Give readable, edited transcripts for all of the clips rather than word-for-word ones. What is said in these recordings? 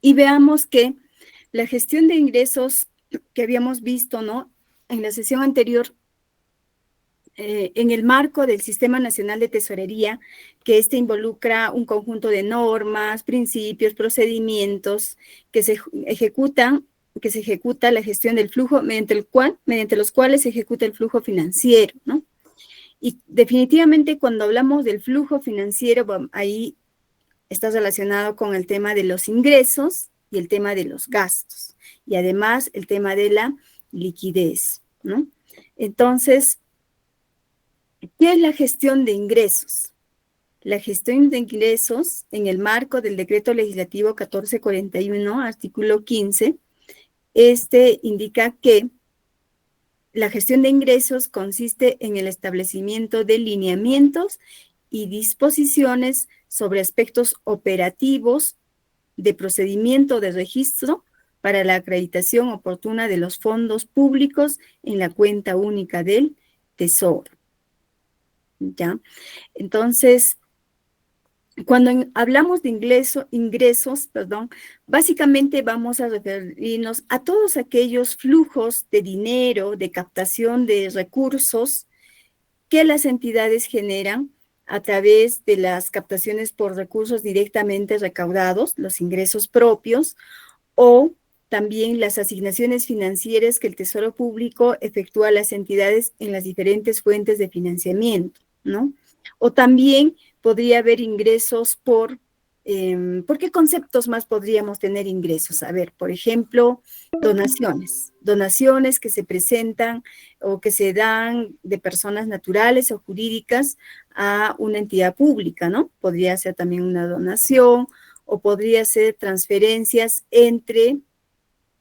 Y veamos que la gestión de ingresos que habíamos visto, ¿no?, en la sesión anterior, en el marco del Sistema Nacional de Tesorería, que este involucra un conjunto de normas, principios, procedimientos que se ejecuta la gestión del flujo, mediante los cuales se ejecuta el flujo financiero, ¿no? Y definitivamente cuando hablamos del flujo financiero, ahí está relacionado con el tema de los ingresos y el tema de los gastos, y además el tema de la liquidez, ¿no? Entonces, ¿qué es la gestión de ingresos? La gestión de ingresos, en el marco del Decreto Legislativo 1441, artículo 15, indica que la gestión de ingresos consiste en el establecimiento de lineamientos y disposiciones sobre aspectos operativos de procedimiento de registro para la acreditación oportuna de los fondos públicos en la cuenta única del Tesoro. ¿Ya? Entonces, cuando hablamos de ingresos, básicamente vamos a referirnos a todos aquellos flujos de dinero, de captación de recursos que las entidades generan a través de las captaciones por recursos directamente recaudados, los ingresos propios, o también las asignaciones financieras que el Tesoro Público efectúa a las entidades en las diferentes fuentes de financiamiento, ¿no? O también podría haber ingresos ¿por qué conceptos más podríamos tener ingresos? A ver, por ejemplo, donaciones que se presentan o que se dan de personas naturales o jurídicas a una entidad pública, ¿no? Podría ser también una donación, o podría ser transferencias entre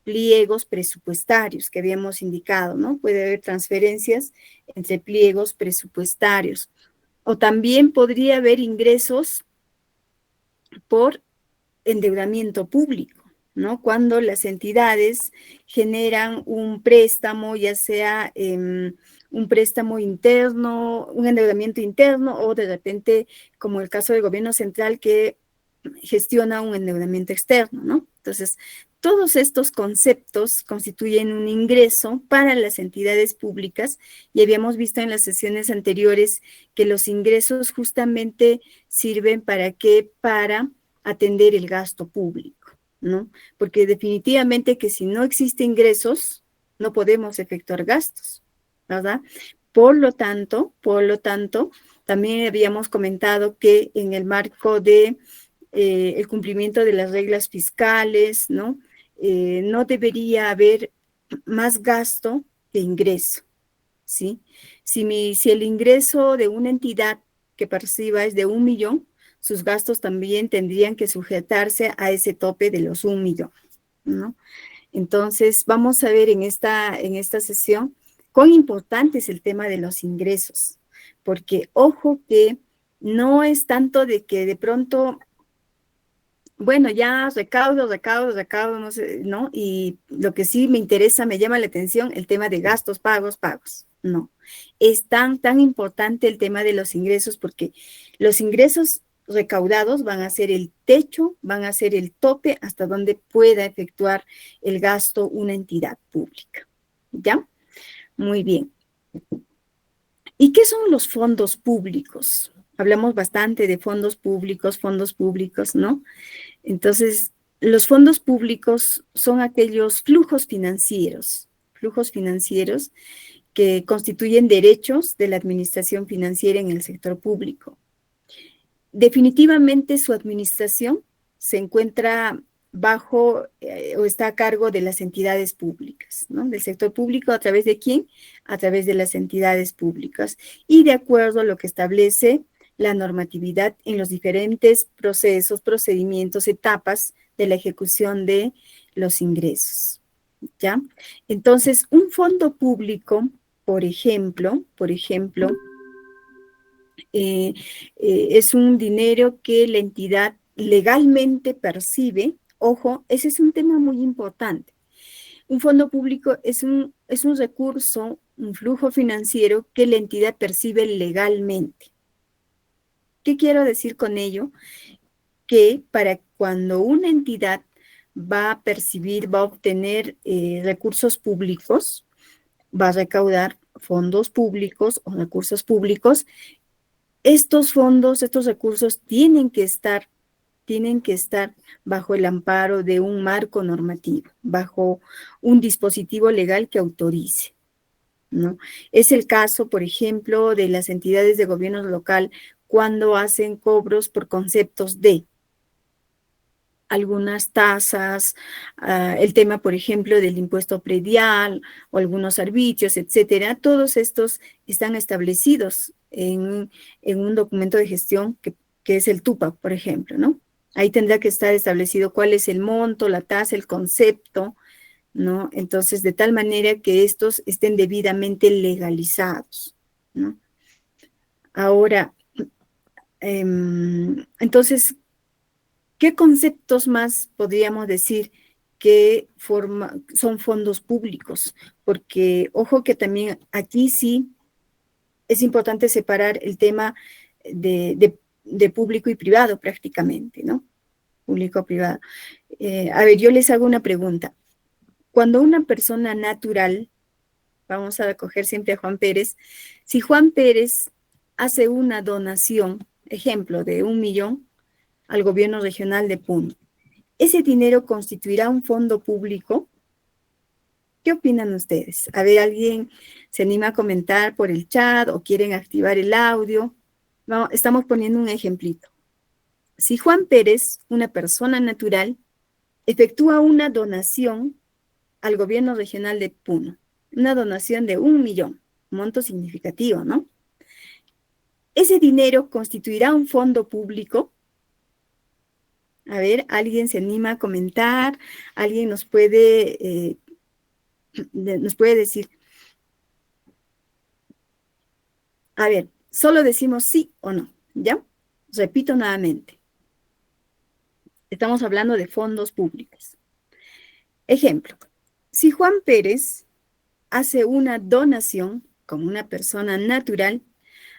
pliegos presupuestarios que habíamos indicado, ¿no? Puede haber transferencias entre pliegos presupuestarios. O también podría haber ingresos por endeudamiento público, ¿no? Cuando las entidades generan un préstamo, ya sea un préstamo interno, un endeudamiento interno, o de repente, como el caso del gobierno central, que gestiona un endeudamiento externo, ¿no? Entonces, todos estos conceptos constituyen un ingreso para las entidades públicas, y habíamos visto en las sesiones anteriores que los ingresos justamente sirven ¿para qué? Para atender el gasto público, ¿no? Porque definitivamente que si no existe ingresos, no podemos efectuar gastos, ¿verdad? Por lo tanto, también habíamos comentado que en el marco de el cumplimiento de las reglas fiscales, ¿no? No debería haber más gasto que ingreso, ¿sí? Si el ingreso de una entidad que perciba es de 1 millón, sus gastos también tendrían que sujetarse a ese tope de los 1 millón, ¿no? Entonces, vamos a ver en esta sesión cuán importante es el tema de los ingresos, porque ojo que no es tanto de que de pronto, bueno, ya recaudo, no sé, ¿no? Y lo que sí me interesa, me llama la atención, el tema de gastos, pagos. No, es tan importante el tema de los ingresos, porque los ingresos recaudados van a ser el techo, van a ser el tope hasta donde pueda efectuar el gasto una entidad pública. ¿Ya? Muy bien. ¿Y qué son los fondos públicos? Hablamos bastante de fondos públicos, ¿no? Entonces, los fondos públicos son aquellos flujos financieros que constituyen derechos de la administración financiera en el sector público. Definitivamente su administración se encuentra bajo o está a cargo de las entidades públicas, ¿no? Del sector público, ¿a través de quién? A través de las entidades públicas, y de acuerdo a lo que establece la normatividad en los diferentes procesos, procedimientos, etapas de la ejecución de los ingresos, ¿ya? Entonces, un fondo público, por ejemplo, es un dinero que la entidad legalmente percibe. Ojo, ese es un tema muy importante. Un fondo público es un recurso, un flujo financiero que la entidad percibe legalmente. ¿Qué quiero decir con ello? Que para cuando una entidad va a percibir, va a obtener recursos públicos, va a recaudar fondos públicos o recursos públicos. Estos fondos, estos recursos tienen que estar bajo el amparo de un marco normativo, bajo un dispositivo legal que autorice, ¿no? Es el caso, por ejemplo, de las entidades de gobierno local cuando hacen cobros por conceptos de algunas tasas, el tema, por ejemplo, del impuesto predial o algunos arbitrios, etcétera. Todos estos están establecidos en un documento de gestión que es el TUPA, por ejemplo, ¿no? Ahí tendrá que estar establecido cuál es el monto, la tasa, el concepto, ¿no? Entonces, de tal manera que estos estén debidamente legalizados, ¿no? Ahora, entonces, ¿qué conceptos más podríamos decir que son fondos públicos? Porque, ojo que también aquí sí es importante separar el tema de público y privado prácticamente, ¿no? Público-privado. A ver, yo les hago una pregunta. Cuando una persona natural, vamos a acoger siempre a Juan Pérez, si Juan Pérez hace una donación, ejemplo, de 1 millón al gobierno regional de Puno, ¿ese dinero constituirá un fondo público? ¿Qué opinan ustedes? A ver, ¿alguien se anima a comentar por el chat o quieren activar el audio? No, estamos poniendo un ejemplito. Si Juan Pérez, una persona natural, efectúa una donación al gobierno regional de Puno, una donación de 1 millón, monto significativo, ¿no? ¿Ese dinero constituirá un fondo público? A ver, ¿alguien se anima a comentar? ¿Alguien nos puede decir? A ver, solo decimos sí o no, ¿ya? Repito nuevamente. Estamos hablando de fondos públicos. Ejemplo, si Juan Pérez hace una donación como una persona natural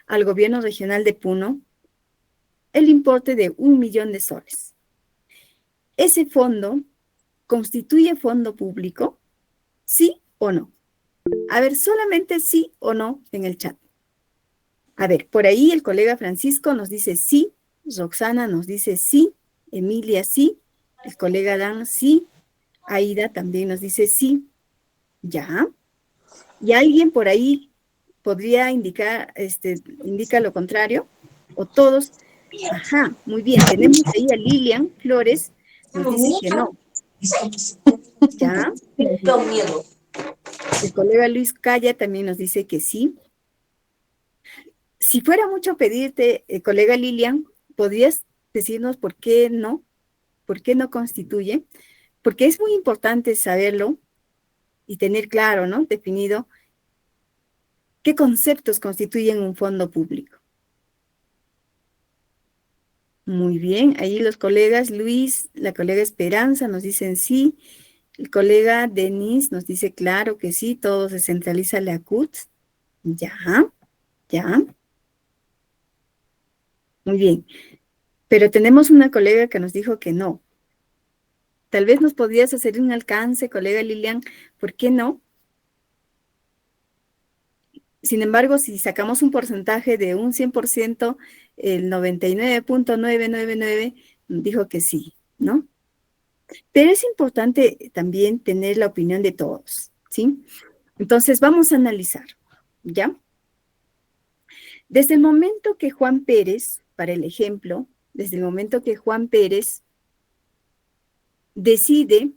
al gobierno regional de Puno, el importe de 1 millón de soles. ¿Ese fondo constituye fondo público? ¿Sí o no? A ver, solamente sí o no en el chat. A ver, por ahí el colega Francisco nos dice sí, Roxana nos dice sí, Emilia sí, el colega Dan sí, Aida también nos dice sí, ya. ¿Y alguien por ahí podría indicar, indica lo contrario? ¿O todos? Ajá, muy bien. Tenemos ahí a Lilian Flores, nos dice que no. ¿Ya? El colega Luis Calla también nos dice que sí. Si fuera mucho pedirte, colega Lilian, ¿podrías decirnos por qué no? ¿Por qué no constituye? Porque es muy importante saberlo y tener claro, ¿no? Definido qué conceptos constituyen un fondo público. Muy bien, ahí los colegas Luis, la colega Esperanza nos dicen sí, el colega Denis nos dice claro que sí, todo se centraliza la CUT. Ya, ya. Muy bien, pero tenemos una colega que nos dijo que no. Tal vez nos podrías hacer un alcance, colega Lilian, ¿por qué no? Sin embargo, si sacamos un porcentaje de un 100%, el 99.999 dijo que sí, ¿no? Pero es importante también tener la opinión de todos, ¿sí? Entonces, vamos a analizar, ¿ya? Desde el momento que Juan Pérez, para el ejemplo, desde el momento que Juan Pérez decide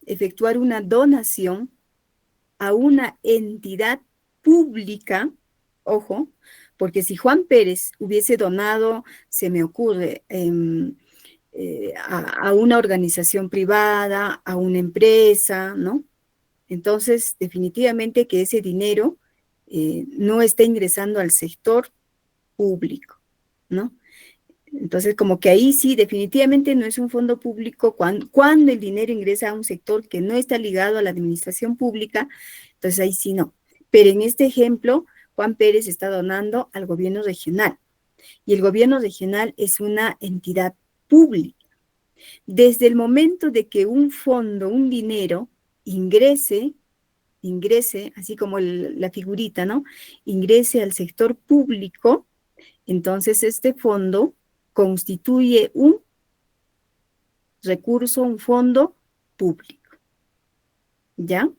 efectuar una donación a una entidad pública, ojo, porque si Juan Pérez hubiese donado, se me ocurre, a una organización privada, a una empresa, ¿no? Entonces, definitivamente que ese dinero no está ingresando al sector público, ¿no? Entonces, como que ahí sí, definitivamente no es un fondo público cuando el dinero ingresa a un sector que no está ligado a la administración pública, entonces ahí sí no. Pero en este ejemplo, Juan Pérez está donando al gobierno regional y el gobierno regional es una entidad pública. Desde el momento de que un fondo, un dinero, ingrese, así como la figurita, ¿no? Ingrese al sector público, entonces este fondo constituye un recurso, un fondo público, ¿ya?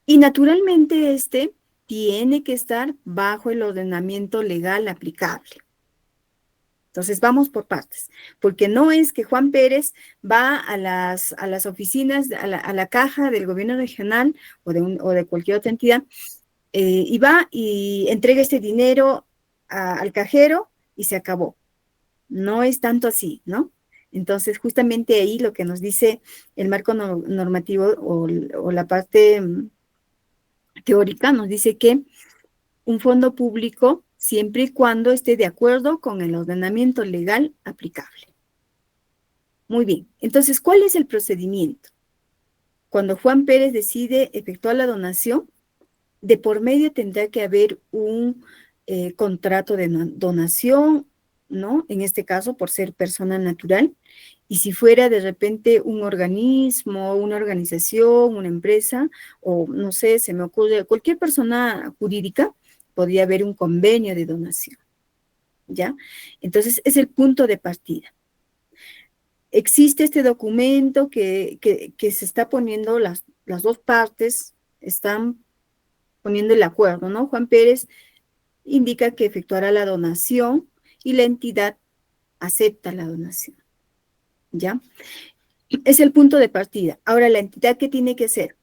Y naturalmente este tiene que estar bajo el ordenamiento legal aplicable. Entonces vamos por partes, porque no es que Juan Pérez va a las oficinas, a la caja del gobierno regional o de cualquier otra entidad, y va y entrega este dinero al cajero y se acabó. No es tanto así, ¿no? Entonces, justamente ahí lo que nos dice el marco normativo o la parte teórica nos dice que un fondo público siempre y cuando esté de acuerdo con el ordenamiento legal aplicable. Muy bien, entonces, ¿cuál es el procedimiento? Cuando Juan Pérez decide efectuar la donación, de por medio tendrá que haber un contrato de donación, ¿no? En este caso, por ser persona natural. Y si fuera de repente un organismo, una organización, una empresa, o no sé, se me ocurre, cualquier persona jurídica, podría haber un convenio de donación, ¿ya? Entonces, es el punto de partida. Existe este documento que se está poniendo, las dos partes están poniendo el acuerdo, ¿no? Juan Pérez indica que efectuará la donación y la entidad acepta la donación, ¿ya? Es el punto de partida. Ahora, la entidad, ¿qué tiene que hacer?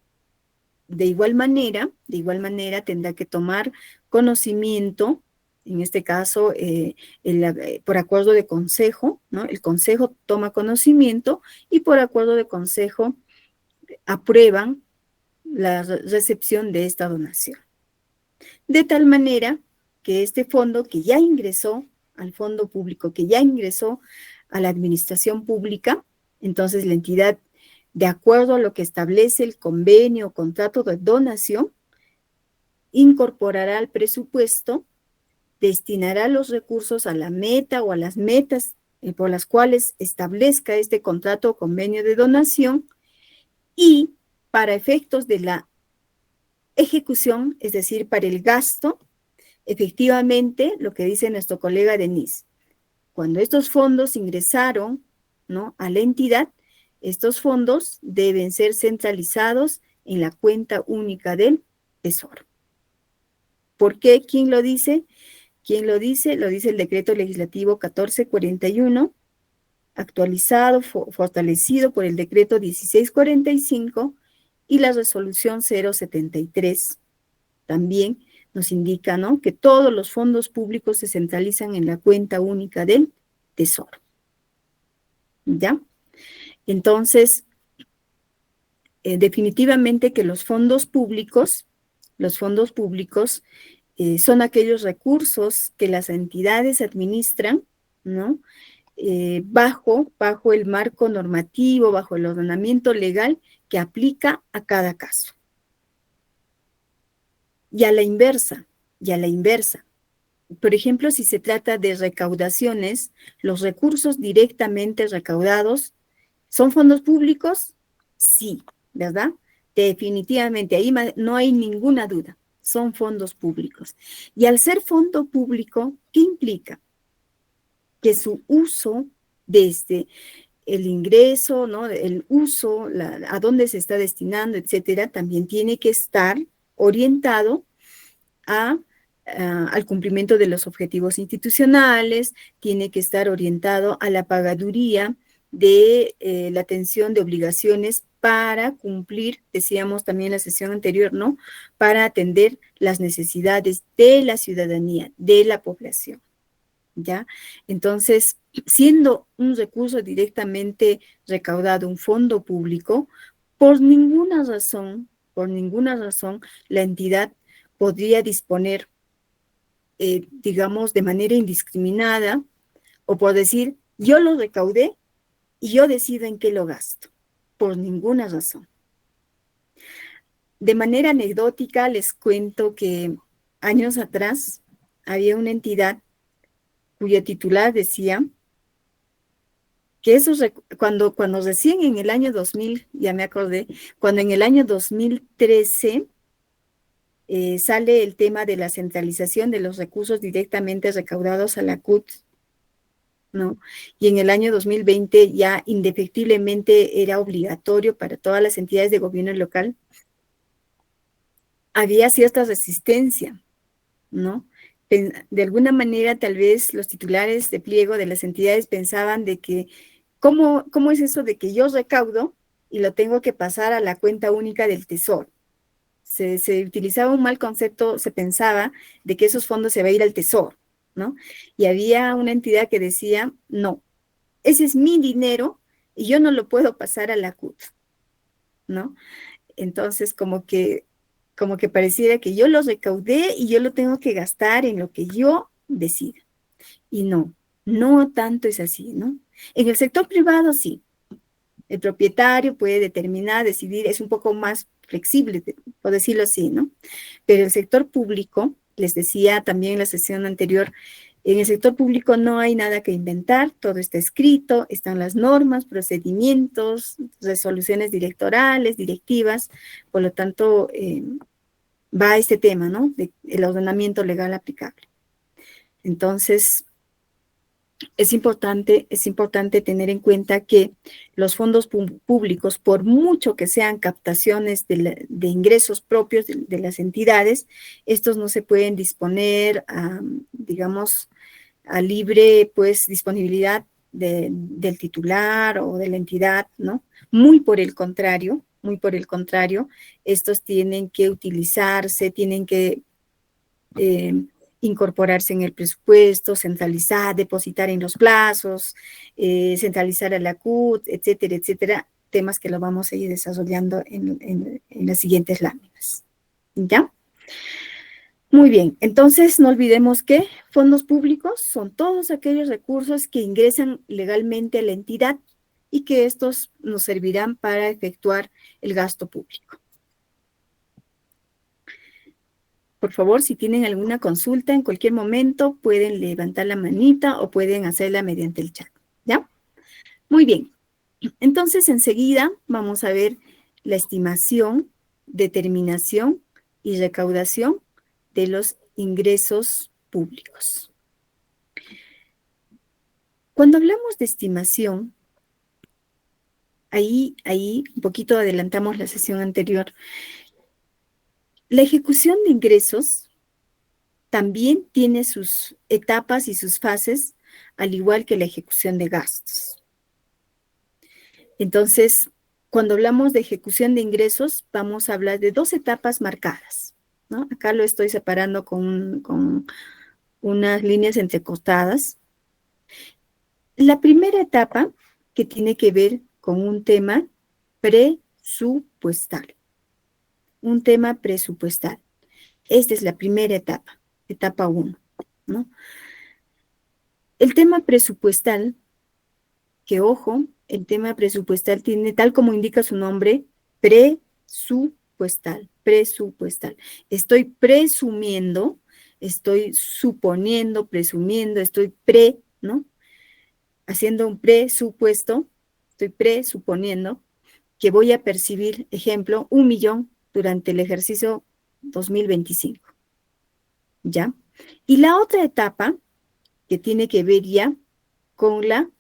De igual manera tendrá que tomar conocimiento, en este caso, por acuerdo de consejo, ¿no? El consejo toma conocimiento y por acuerdo de consejo aprueban la recepción de esta donación. De tal manera que este fondo que ya ingresó al fondo público, que ya ingresó a la administración pública, entonces la entidad, de acuerdo a lo que establece el convenio o contrato de donación, incorporará al presupuesto, destinará los recursos a la meta o a las metas por las cuales establezca este contrato o convenio de donación y para efectos de la ejecución, es decir, para el gasto, efectivamente, lo que dice nuestro colega Denis, cuando estos fondos ingresaron, ¿no?, a la entidad, estos fondos deben ser centralizados en la cuenta única del Tesoro. ¿Por qué? ¿Quién lo dice? ¿Quién lo dice? Lo dice el decreto legislativo 1441, actualizado, fortalecido por el decreto 1645 y la resolución 073. También nos indica, ¿no?, que todos los fondos públicos se centralizan en la cuenta única del Tesoro. ¿Ya? Entonces, definitivamente que los fondos públicos son aquellos recursos que las entidades administran, ¿no?, bajo el marco normativo, bajo el ordenamiento legal que aplica a cada caso. Y a la inversa. Por ejemplo, si se trata de recaudaciones, los recursos directamente recaudados, ¿son fondos públicos? Sí, ¿verdad? Definitivamente, ahí no hay ninguna duda, son fondos públicos. Y al ser fondo público, ¿qué implica? Que su uso desde el ingreso, ¿no?, el uso, a dónde se está destinando, etcétera, también tiene que estar orientado al cumplimiento de los objetivos institucionales, tiene que estar orientado a la pagaduría de la atención de obligaciones para cumplir, decíamos también en la sesión anterior, ¿no?, para atender las necesidades de la ciudadanía, de la población, ¿ya? Entonces, siendo un recurso directamente recaudado, un fondo público, por ninguna razón, la entidad podría disponer, digamos, de manera indiscriminada, o por decir, yo lo recaudé y yo decido en qué lo gasto, por ninguna razón. De manera anecdótica les cuento que años atrás había una entidad cuyo titular decía que esos, cuando recién en el año 2000, ya me acordé, cuando en el año 2013 sale el tema de la centralización de los recursos directamente recaudados a la CUT, ¿no? Y en el año 2020 ya indefectiblemente era obligatorio para todas las entidades de gobierno local, había cierta resistencia, ¿no? De alguna manera, tal vez los titulares de pliego de las entidades pensaban de que, ¿cómo es eso de que yo recaudo y lo tengo que pasar a la cuenta única del tesoro? Se utilizaba un mal concepto, se pensaba de que esos fondos se va a ir al tesoro, ¿no? Y había una entidad que decía, no, ese es mi dinero y yo no lo puedo pasar a la CUT, ¿no? Entonces, como que pareciera que yo lo recaudé y yo lo tengo que gastar en lo que yo decida. Y no, no tanto es así, ¿no? En el sector privado sí. El propietario puede determinar, decidir, es un poco más flexible, por decirlo así, ¿no? Pero el sector público, les decía también en la sesión anterior, en el sector público no hay nada que inventar, todo está escrito, están las normas, procedimientos, resoluciones directorales, directivas, por lo tanto, va este tema, ¿no? El ordenamiento legal aplicable. Entonces, es importante tener en cuenta que los fondos públicos, por mucho que sean captaciones de ingresos propios de las entidades, estos no se pueden disponer, digamos, a libre, pues, disponibilidad del titular o de la entidad, ¿no? Muy por el contrario, estos tienen que utilizarse, tienen que eh, incorporarse en el presupuesto, centralizar, depositar en los plazos, centralizar a la CUT, etcétera, etcétera, temas que lo vamos a ir desarrollando en las siguientes láminas. ¿Ya? Muy bien, entonces no olvidemos que fondos públicos son todos aquellos recursos que ingresan legalmente a la entidad y que estos nos servirán para efectuar el gasto público. Por favor, si tienen alguna consulta en cualquier momento, pueden levantar la manita o pueden hacerla mediante el chat, ¿ya? Muy bien. Entonces, enseguida vamos a ver la estimación, determinación y recaudación de los ingresos públicos. Cuando hablamos de estimación, ahí un poquito adelantamos la sesión anterior, la ejecución de ingresos también tiene sus etapas y sus fases, al igual que la ejecución de gastos. Entonces, cuando hablamos de ejecución de ingresos, vamos a hablar de dos etapas marcadas, ¿no? Acá lo estoy separando con unas líneas entrecortadas. La primera etapa, que tiene que ver con un tema presupuestal. Un tema presupuestal. Esta es la primera etapa, etapa 1, ¿no? El tema presupuestal, que ojo, el tema presupuestal tiene, tal como indica su nombre, presupuestal. Estoy presumiendo, estoy suponiendo, presumiendo, ¿no? Haciendo un presupuesto, estoy presuponiendo que voy a percibir, ejemplo, 1.000.000 durante el ejercicio 2025. ¿Ya? Y la otra etapa, que tiene que ver ya con la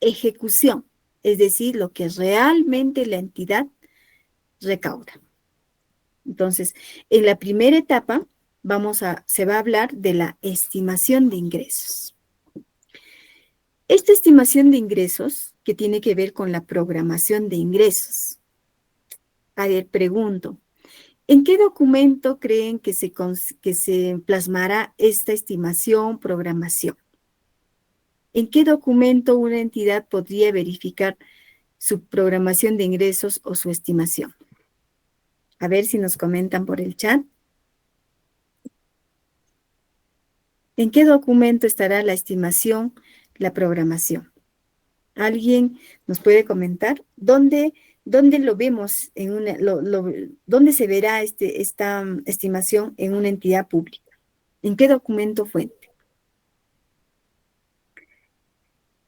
ejecución, es decir, lo que realmente la entidad recauda. Entonces, en la primera etapa se va a hablar de la estimación de ingresos. Esta estimación de ingresos, que tiene que ver con la programación de ingresos. A ver, pregunto, ¿en qué documento creen que se plasmará esta estimación, programación? ¿En qué documento una entidad podría verificar su programación de ingresos o su estimación? A ver si nos comentan por el chat. ¿En qué documento estará la estimación, la programación? ¿Alguien nos puede comentar? ¿Dónde lo vemos dónde se verá esta estimación en una entidad pública? ¿En qué documento fuente?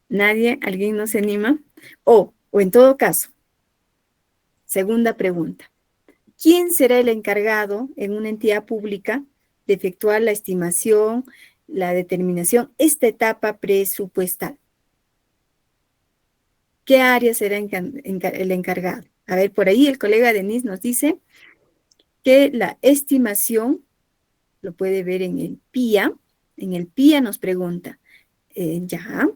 ¿Nadie? ¿Alguien no se anima? O en todo caso, segunda pregunta. ¿Quién será el encargado en una entidad pública de efectuar la estimación, la determinación, esta etapa presupuestal? ¿Qué área será el encargado? A ver, por ahí el colega Denis nos dice que la estimación, lo puede ver en el PIA, nos pregunta, ya,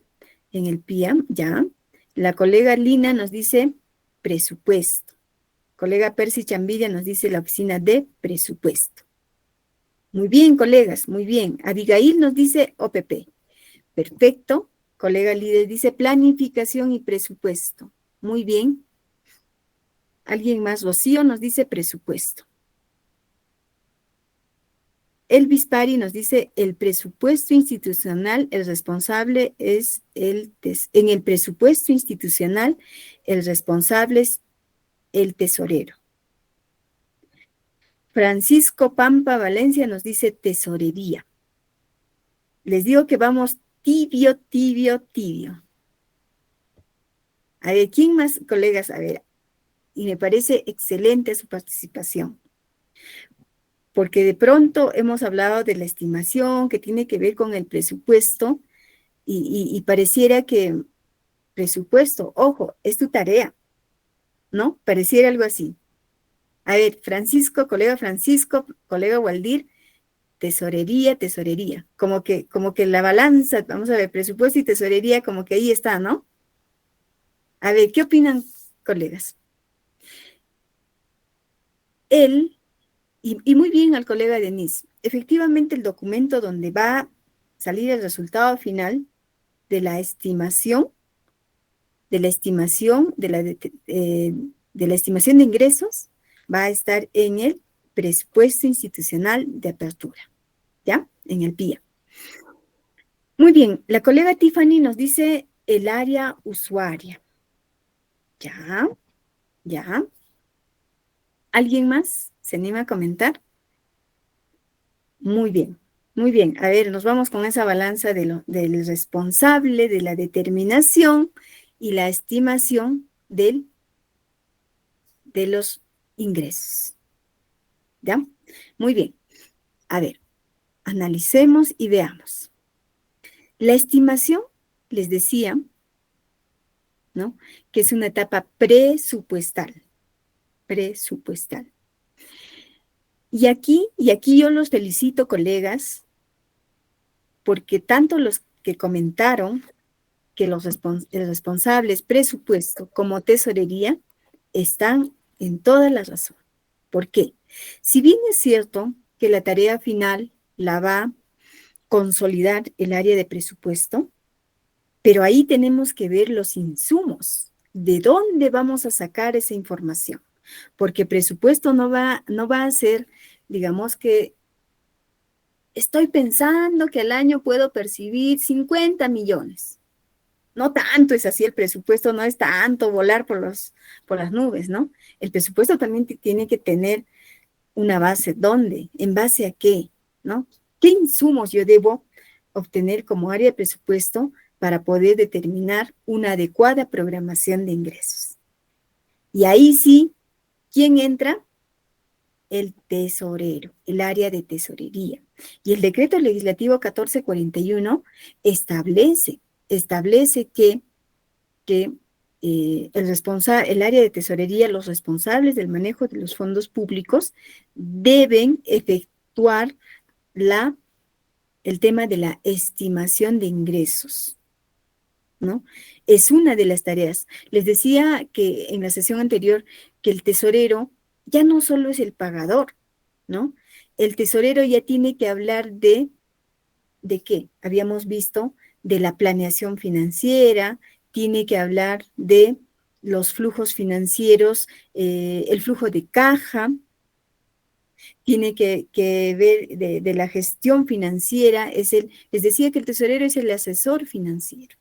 en el PIA, ya. La colega Lina nos dice presupuesto. Colega Percy Chambilla nos dice la oficina de presupuesto. Muy bien, colegas, muy bien. Abigail nos dice OPP. Perfecto. Colega líder dice planificación y presupuesto. Muy bien. ¿Alguien más? Rocío nos dice presupuesto. Elvis Pari nos dice el presupuesto institucional, el responsable es en el presupuesto institucional, el responsable es el tesorero. Francisco Pampa Valencia nos dice tesorería. Les digo que vamos tibio, tibio, tibio. A ver, ¿quién más, colegas? A ver, y me parece excelente su participación, porque de pronto hemos hablado de la estimación que tiene que ver con el presupuesto y pareciera que presupuesto, ojo, es tu tarea, ¿no? Pareciera algo así. A ver, Francisco, colega Waldir, tesorería, tesorería. Como que la balanza, vamos a ver, presupuesto y tesorería, como que ahí está, ¿no? A ver, ¿qué opinan, colegas? Él, y muy bien al colega Denis, efectivamente el documento donde va a salir el resultado final de la estimación, de la estimación de ingresos, va a estar en el presupuesto institucional de apertura, ¿ya? En el PIA. Muy bien, la colega Tiffany nos dice el área usuaria. Ya, ya. ¿Alguien más se anima a comentar? Muy bien, muy bien. A ver, nos vamos con esa balanza del responsable, de la determinación y la estimación de los ingresos. ¿Ya? Muy bien. A ver, analicemos y veamos. La estimación, les decía, ¿no? Que es una etapa presupuestal. Presupuestal. Y aquí yo los felicito, colegas, porque tanto los que comentaron que los responsables presupuesto como tesorería están en toda la razón. ¿Por qué? Si bien es cierto que la tarea final la va a consolidar el área de presupuesto, pero ahí tenemos que ver los insumos. ¿De dónde vamos a sacar esa información? Porque presupuesto no va a ser, digamos que estoy pensando que al año puedo percibir 50 millones. No tanto es así, el presupuesto no es tanto volar por las nubes, ¿no? El presupuesto también tiene que tener una base. ¿Dónde? ¿En base a qué? ¿No? ¿Qué insumos yo debo obtener como área de presupuesto para poder determinar una adecuada programación de ingresos? Y ahí sí, ¿quién entra? El tesorero, el área de tesorería. Y el decreto legislativo 1441 establece que el área de tesorería, los responsables del manejo de los fondos públicos deben efectuar el tema de la estimación de ingresos, ¿no? Es una de las tareas. Les decía que en la sesión anterior que el tesorero ya no solo es el pagador, ¿no? El tesorero ya tiene que hablar ¿de qué? Habíamos visto de la planeación financiera, tiene que hablar de los flujos financieros, el flujo de caja, tiene que ver de la gestión financiera, les decía que el tesorero es el asesor financiero.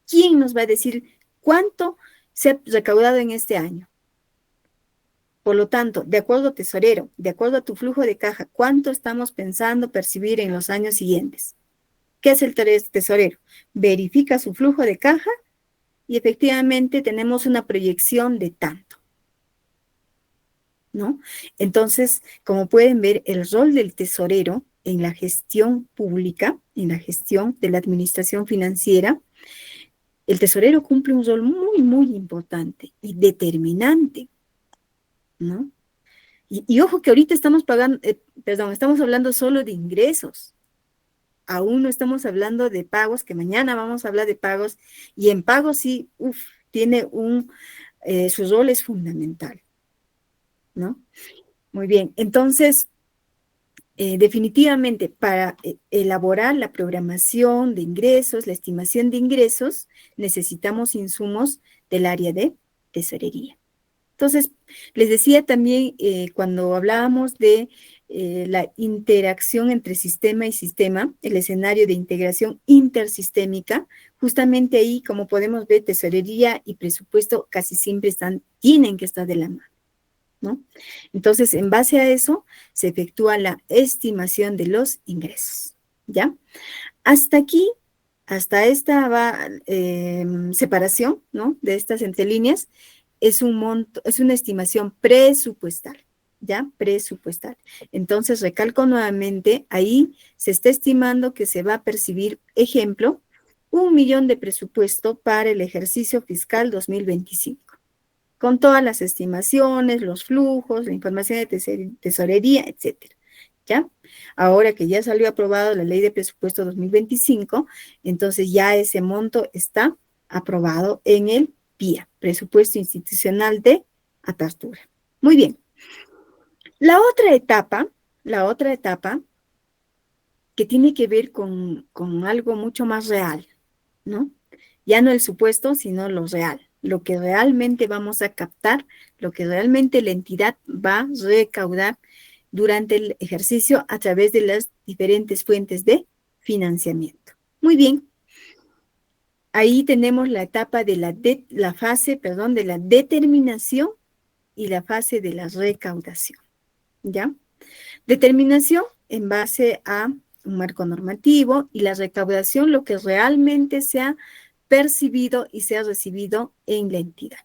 ¿Quién nos va a decir cuánto se ha recaudado en este año? Por lo tanto, de acuerdo, tesorero, de acuerdo a tu flujo de caja, ¿cuánto estamos pensando percibir en los años siguientes? ¿Qué hace el tesorero? Verifica su flujo de caja y efectivamente tenemos una proyección de tanto, ¿no? Entonces, como pueden ver, el rol del tesorero en la gestión pública, en la gestión de la administración financiera, el tesorero cumple un rol muy, muy importante y determinante, ¿no? Y ojo que ahorita estamos estamos hablando solo de ingresos. Aún no estamos hablando de pagos, que mañana vamos a hablar de pagos, y en pagos sí, tiene su rol es fundamental, ¿no? Muy bien, entonces, definitivamente, para elaborar la programación de ingresos, la estimación de ingresos, necesitamos insumos del área de tesorería. Entonces, les decía también, cuando hablábamos de la interacción entre sistema y sistema, el escenario de integración intersistémica, justamente ahí, como podemos ver, tesorería y presupuesto casi siempre tienen que estar de la mano, ¿no? Entonces, en base a eso, se efectúa la estimación de los ingresos, ¿ya? Hasta aquí, hasta esta separación, ¿no? De estas entre líneas, es una estimación presupuestal, ¿ya? Presupuestal. Entonces, recalco nuevamente, ahí se está estimando que se va a percibir, ejemplo, 1.000.000 de presupuesto para el ejercicio fiscal 2025, con todas las estimaciones, los flujos, la información de tesorería, etcétera, ¿ya? Ahora que ya salió aprobado la ley de presupuesto 2025, entonces ya ese monto está aprobado en el PIA, Presupuesto Institucional de Apertura. Muy bien. La otra etapa que tiene que ver con algo mucho más real, ¿no? Ya no el supuesto, sino lo real, lo que realmente vamos a captar, lo que realmente la entidad va a recaudar durante el ejercicio a través de las diferentes fuentes de financiamiento. Muy bien. Ahí tenemos la etapa de la fase de la determinación y la fase de la recaudación, ¿ya? Determinación en base a un marco normativo y la recaudación, lo que realmente se ha percibido y se ha recibido en la entidad,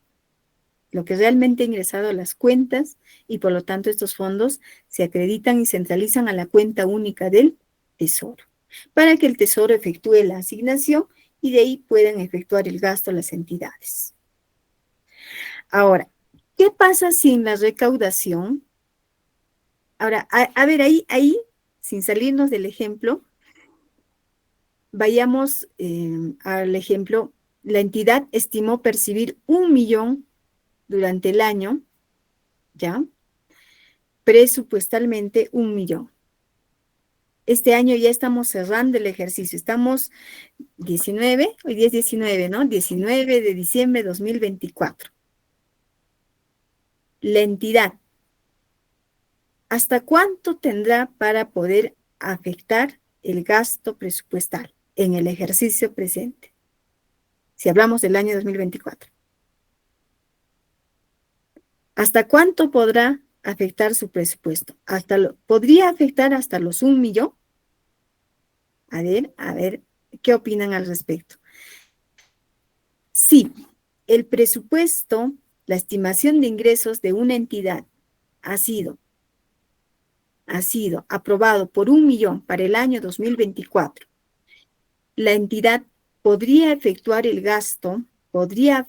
lo que realmente ha ingresado a las cuentas y por lo tanto estos fondos se acreditan y centralizan a la cuenta única del Tesoro, para que el Tesoro efectúe la asignación y de ahí puedan efectuar el gasto las entidades. Ahora, ¿qué pasa si en la recaudación? Ahora, a ver, ahí, sin salirnos del ejemplo, vayamos al ejemplo, la entidad estimó percibir 1.000.000 durante el año, ¿ya? Presupuestalmente 1.000.000. Este año ya estamos cerrando el ejercicio, estamos 19, hoy día es 19, ¿no? 19 de diciembre de 2024. La entidad, ¿hasta cuánto tendrá para poder afectar el gasto presupuestal en el ejercicio presente? Si hablamos del año 2024. ¿Hasta cuánto podrá afectar su presupuesto? ¿Podría afectar hasta los 1.000.000? A ver, ¿qué opinan al respecto? Sí, el presupuesto, la estimación de ingresos de una entidad ha sido aprobado por 1.000.000 para el año 2024. La entidad podría efectuar el gasto, podría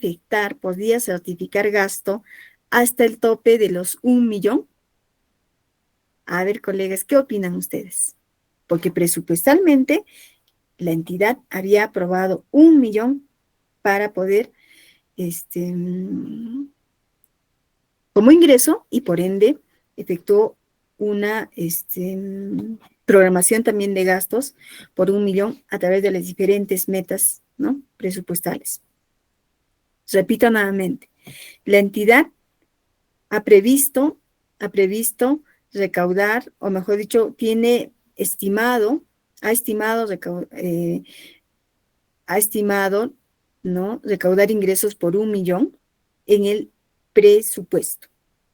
certificar gasto hasta el tope de los 1.000.000. A ver, colegas, ¿qué opinan ustedes? Porque presupuestalmente la entidad había aprobado 1.000.000 para poder, como ingreso y por ende efectuó una programación también de gastos por 1.000.000 a través de las diferentes metas, ¿no? Presupuestales. Repito nuevamente, la entidad ha previsto recaudar, o mejor dicho, ha estimado, ¿no? Recaudar ingresos por 1.000.000 en el presupuesto,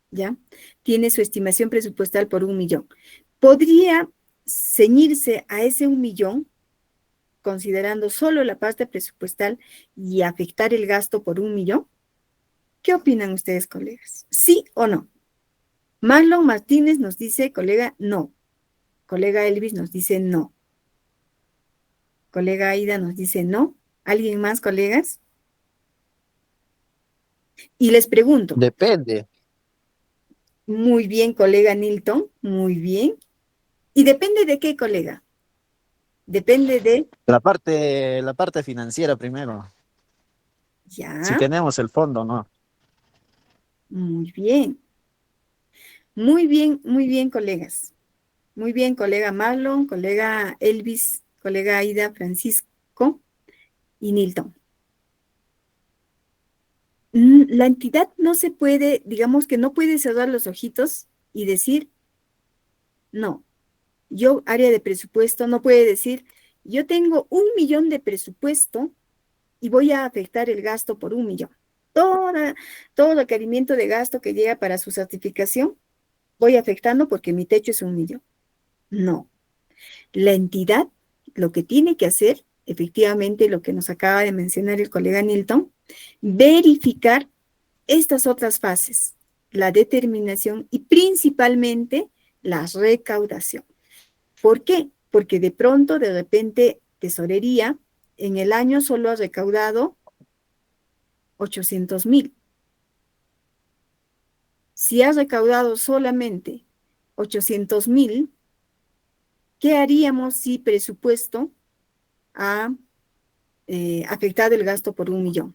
¿ya? Tiene su estimación presupuestal por 1.000.000. Podría ceñirse a ese 1.000.000 considerando solo la parte presupuestal y afectar el gasto por 1.000.000? ¿Qué opinan ustedes, colegas? ¿Sí o no? Marlon Martínez nos dice, colega, no. Colega Elvis nos dice no. Colega Aida nos dice no. ¿Alguien más, colegas? Y les pregunto, Depende. muy bien, colega Nilton, muy bien. ¿Y depende de qué, colega? Depende de, La parte financiera primero. Si ya, tenemos el fondo, ¿no? muy bien. Muy bien, colegas. Muy bien, colega Marlon, colega Elvis, colega Aida, Francisco y Nilton. La entidad no se puede, digamos que no puede cerrar los ojitos y decir, no, yo, área de presupuesto, no puede decir, yo tengo 1.000.000 de presupuesto y voy a afectar el gasto por 1.000.000. Todo requerimiento de gasto que llega para su certificación, voy afectando porque mi techo es 1.000.000. No. La entidad lo que tiene que hacer, efectivamente, lo que nos acaba de mencionar el colega Nilton, verificar estas otras fases, la determinación y principalmente la recaudación. ¿Por qué? Porque de pronto, de repente, tesorería en el año solo ha recaudado 800.000. Si ha recaudado solamente 800.000, ¿qué haríamos si presupuesto ha afectado el gasto por 1.000.000?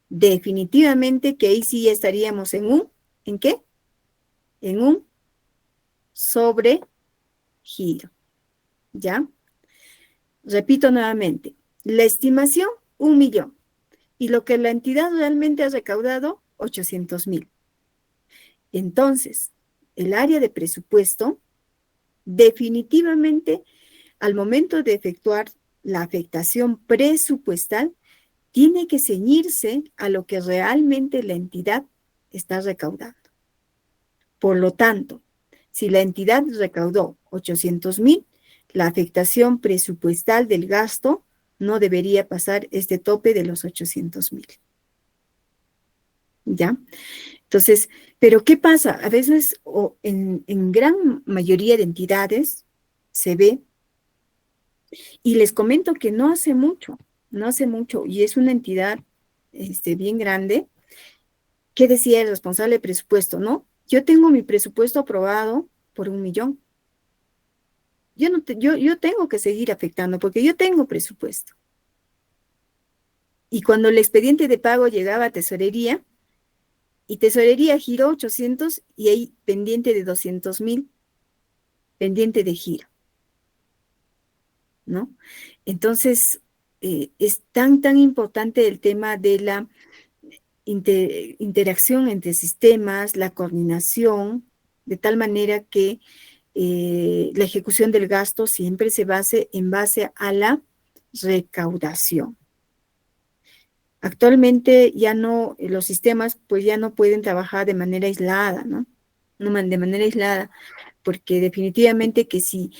Definitivamente que ahí sí estaríamos ¿en qué? En un sobregiro, ¿ya? Repito nuevamente, la estimación, 1.000.000, y lo que la entidad realmente ha recaudado, 800.000. Entonces, el área de presupuesto, definitivamente, al momento de efectuar la afectación presupuestal, tiene que ceñirse a lo que realmente la entidad está recaudando. Por lo tanto, si la entidad recaudó 800.000, la afectación presupuestal del gasto no debería pasar este tope de los 800.000. ¿Ya? Entonces, pero ¿qué pasa? A veces, o en gran mayoría de entidades, se ve, y les comento que no hace mucho, y es una entidad bien grande. ¿Qué decía el responsable de presupuesto? No, yo tengo mi presupuesto aprobado por 1.000.000. Yo tengo que seguir afectando porque yo tengo presupuesto. Y cuando el expediente de pago llegaba a tesorería, y tesorería giró 800 y hay pendiente de 200.000, pendiente de giro, ¿no? Entonces, es tan importante el tema de la interacción entre sistemas, la coordinación, de tal manera que la ejecución del gasto siempre se base en base a la recaudación. Actualmente ya no, los sistemas pues ya no pueden trabajar de manera aislada, ¿no? De manera aislada, porque definitivamente que si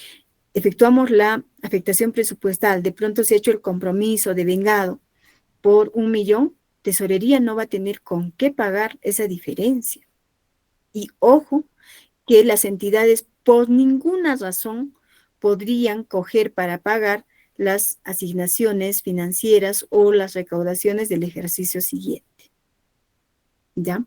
efectuamos la afectación presupuestal, de pronto se ha hecho el compromiso de vengado por 1.000.000, tesorería no va a tener con qué pagar esa diferencia. Y ojo, que las entidades por ninguna razón podrían coger para pagar las asignaciones financieras o las recaudaciones del ejercicio siguiente. ¿Ya?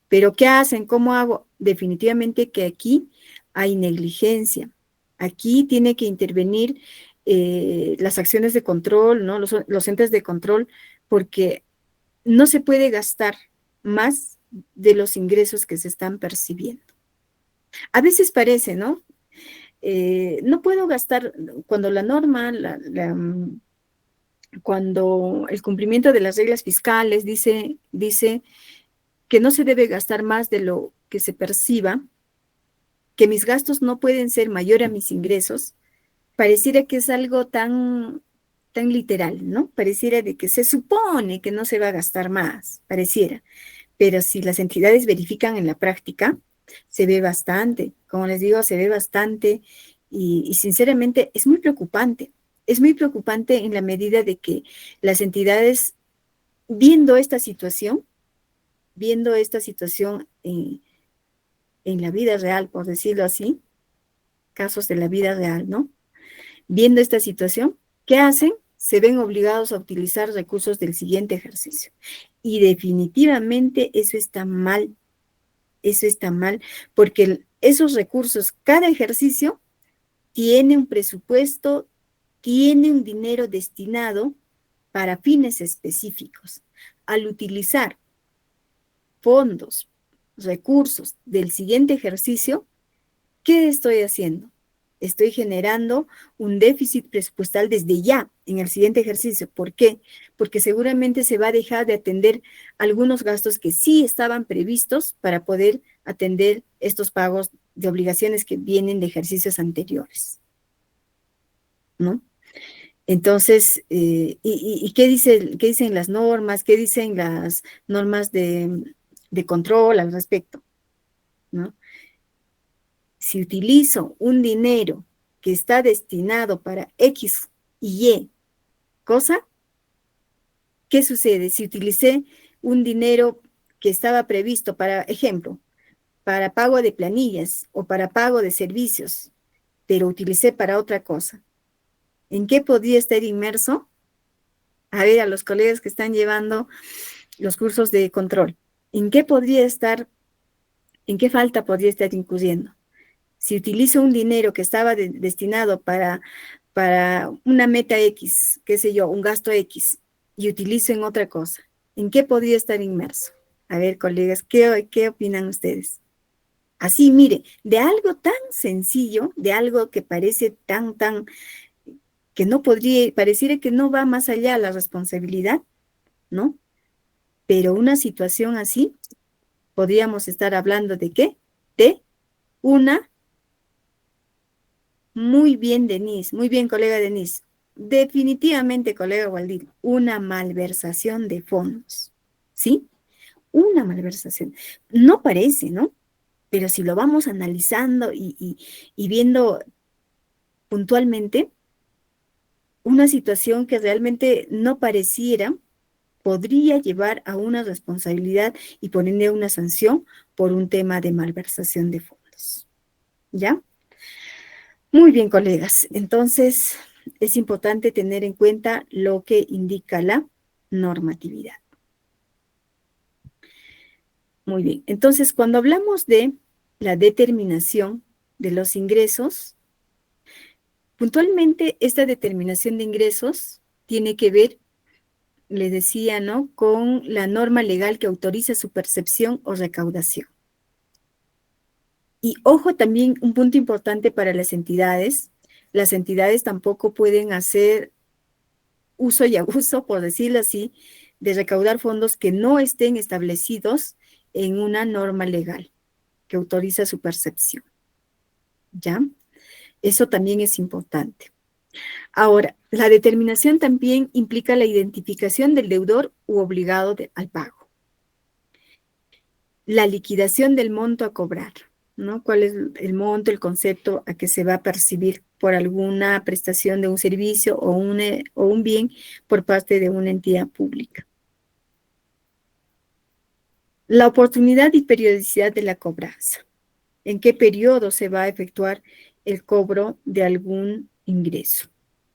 Pero ¿qué hacen? ¿Cómo hago? Definitivamente que aquí hay negligencia. Aquí tiene que intervenir las acciones de control, ¿no? Los entes de control, porque no se puede gastar más de los ingresos que se están percibiendo. A veces parece, ¿no? No puedo gastar cuando la norma, cuando el cumplimiento de las reglas fiscales dice que no se debe gastar más de lo que se perciba, que mis gastos no pueden ser mayor a mis ingresos, pareciera que es algo tan literal, ¿no? Pareciera de que se supone que no se va a gastar más, pareciera. Pero si las entidades verifican en la práctica, se ve bastante, como les digo, se ve bastante y sinceramente es muy preocupante. es muy preocupante en la medida de que las entidades, viendo esta situación en la vida real, por decirlo así, casos de la vida real, ¿no? Viendo esta situación, ¿qué hacen? Se ven obligados a utilizar recursos del siguiente ejercicio. Y definitivamente eso está mal, porque esos recursos, cada ejercicio tiene un presupuesto, tiene un dinero destinado para fines específicos. Al utilizar fondos, recursos del siguiente ejercicio, ¿qué estoy haciendo? Estoy generando un déficit presupuestal desde ya en el siguiente ejercicio. ¿Por qué? Porque seguramente se va a dejar de atender algunos gastos que sí estaban previstos para poder atender estos pagos de obligaciones que vienen de ejercicios anteriores, ¿no? Entonces, ¿y qué dicen las normas? ¿Qué dicen las normas de control al respecto? ¿No? Si utilizo un dinero que está destinado para X y Y cosa, ¿qué sucede? Si utilicé un dinero que estaba previsto para, ejemplo, para pago de planillas o para pago de servicios, pero utilicé para otra cosa, ¿en qué podría estar inmerso? A ver, a los colegas que están llevando los cursos de control, ¿en qué podría estar, en qué falta podría estar incurriendo? Si utilizo un dinero que estaba destinado para una meta X, qué sé yo, un gasto X, y utilizo en otra cosa, ¿en qué podría estar inmerso? A ver, colegas, ¿qué opinan ustedes? Así, mire, de algo tan sencillo, de algo que parece que no podría, pareciera que no va más allá la responsabilidad, ¿no? Pero una situación así, podríamos estar hablando de ¿qué? De una, muy bien, Denise, muy bien, colega Denise. Definitivamente, colega Waldir, una malversación de fondos, ¿sí? Una malversación. No parece, ¿no? Pero si lo vamos analizando y viendo puntualmente, una situación que realmente no pareciera podría llevar a una responsabilidad y ponerle una sanción por un tema de malversación de fondos. ¿Ya? Muy bien, colegas. Entonces, es importante tener en cuenta lo que indica la normatividad. Muy bien. Entonces, cuando hablamos de la determinación de los ingresos, puntualmente esta determinación de ingresos tiene que ver, les decía, ¿no?, con la norma legal que autoriza su percepción o recaudación. Y ojo, también un punto importante para las entidades tampoco pueden hacer uso y abuso, por decirlo así, de recaudar fondos que no estén establecidos en una norma legal que autoriza su percepción. ¿Ya? Eso también es importante. Ahora, la determinación también implica la identificación del deudor u obligado al pago. La liquidación del monto a cobrar, ¿no? ¿Cuál es el monto, el concepto a que se va a percibir por alguna prestación de un servicio o un bien por parte de una entidad pública? La oportunidad y periodicidad de la cobranza. ¿En qué periodo se va a efectuar el cobro de algún ingreso?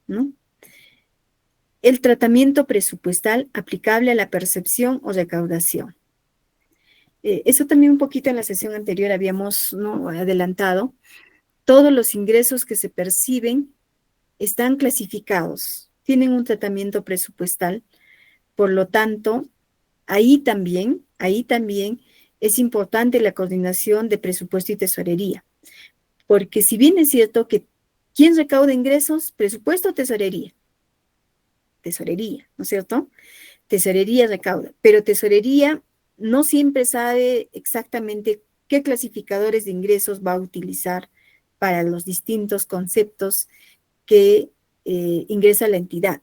¿No? El tratamiento presupuestal aplicable a la percepción o recaudación. Eso también un poquito en la sesión anterior habíamos, ¿no?, adelantado. Todos los ingresos que se perciben están clasificados, tienen un tratamiento presupuestal, por lo tanto, ahí también es importante la coordinación de presupuesto y tesorería, porque si bien es cierto que ¿quién recauda ingresos? Presupuesto o tesorería. Tesorería, ¿no es cierto? Tesorería recauda, pero tesorería no siempre sabe exactamente qué clasificadores de ingresos va a utilizar para los distintos conceptos que ingresa la entidad,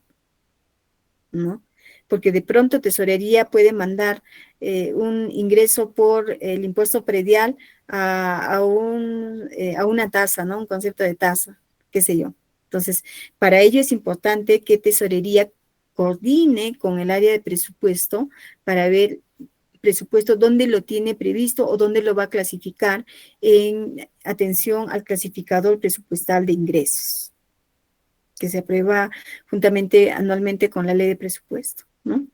¿no? Porque de pronto tesorería puede mandar un ingreso por el impuesto predial a una tasa, ¿no? Un concepto de tasa, qué sé yo. Entonces, para ello es importante que Tesorería coordine con el área de presupuesto para ver presupuesto dónde lo tiene previsto o dónde lo va a clasificar en atención al clasificador presupuestal de ingresos, que se aprueba juntamente anualmente con la ley de presupuesto, ¿no?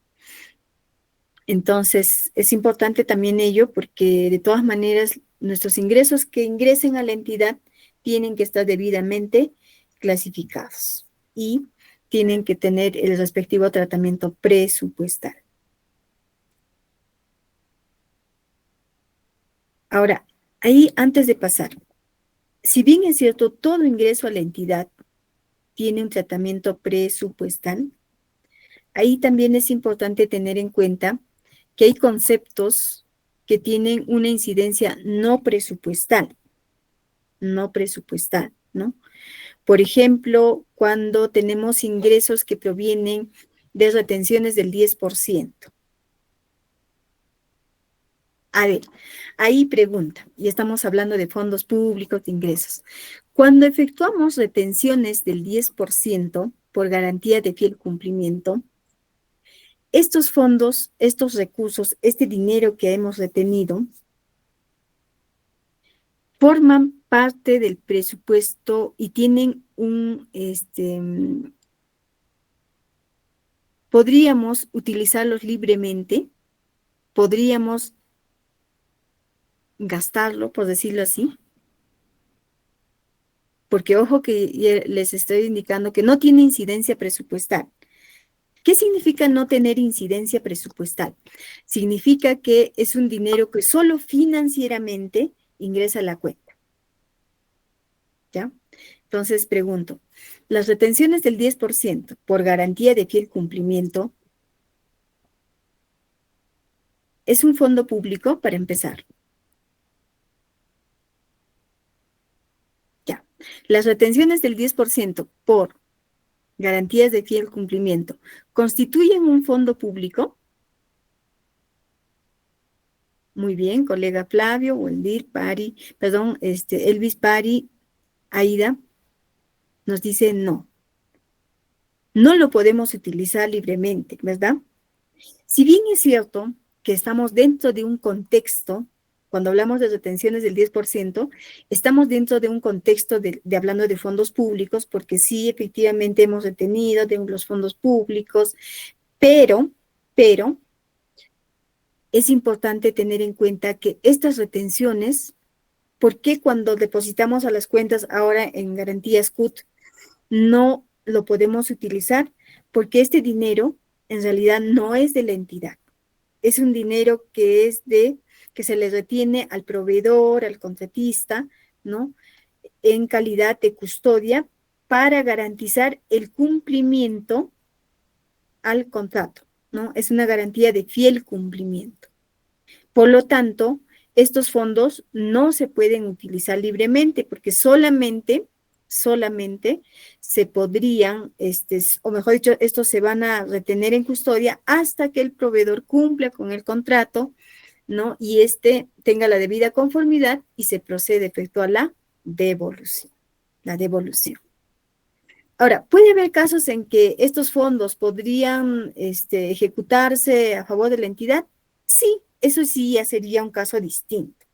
Entonces, es importante también ello porque de todas maneras nuestros ingresos que ingresen a la entidad tienen que estar debidamente clasificados y tienen que tener el respectivo tratamiento presupuestal. Ahora, ahí antes de pasar, si bien es cierto, todo ingreso a la entidad tiene un tratamiento presupuestal, ahí también es importante tener en cuenta que hay conceptos que tienen una incidencia no presupuestal, ¿no? Por ejemplo, cuando tenemos ingresos que provienen de retenciones del 10%. A ver, ahí pregunta, y estamos hablando de fondos públicos de ingresos. Cuando efectuamos retenciones del 10% por garantía de fiel cumplimiento, estos fondos, estos recursos, este dinero que hemos retenido, forman parte del presupuesto y tienen podríamos utilizarlos libremente, podríamos gastarlo, por decirlo así, porque ojo que les estoy indicando que no tiene incidencia presupuestal. ¿Qué significa no tener incidencia presupuestal? Significa que es un dinero que solo financieramente ingresa a la cuenta. ¿Ya? Entonces pregunto, las retenciones del 10% por garantía de fiel cumplimiento, ¿es un fondo público para empezar? Ya. Las retenciones del 10% por garantías de fiel cumplimiento, ¿constituyen un fondo público? Muy bien, colega Flavio, Wendir, Pari, perdón, Elvis, Pari, Aida, nos dice no. No lo podemos utilizar libremente, ¿verdad? Si bien es cierto que estamos dentro de un contexto, cuando hablamos de retenciones del 10%, estamos dentro de un contexto de hablando de fondos públicos, porque sí, efectivamente hemos retenido de los fondos públicos, pero es importante tener en cuenta que estas retenciones, ¿por qué cuando depositamos a las cuentas ahora en garantías CUT no lo podemos utilizar? Porque este dinero en realidad no es de la entidad. Es un dinero que que se le retiene al proveedor, al contratista, ¿no? En calidad de custodia para garantizar el cumplimiento al contrato, ¿no? Es una garantía de fiel cumplimiento. Por lo tanto, estos fondos no se pueden utilizar libremente porque solamente se podrían, o mejor dicho, estos se van a retener en custodia hasta que el proveedor cumpla con el contrato, ¿no? Y tenga la debida conformidad y se procede a efectuar la devolución. Ahora, puede haber casos en que estos fondos podrían ejecutarse a favor de la entidad. Sí, eso sí ya sería un caso distinto.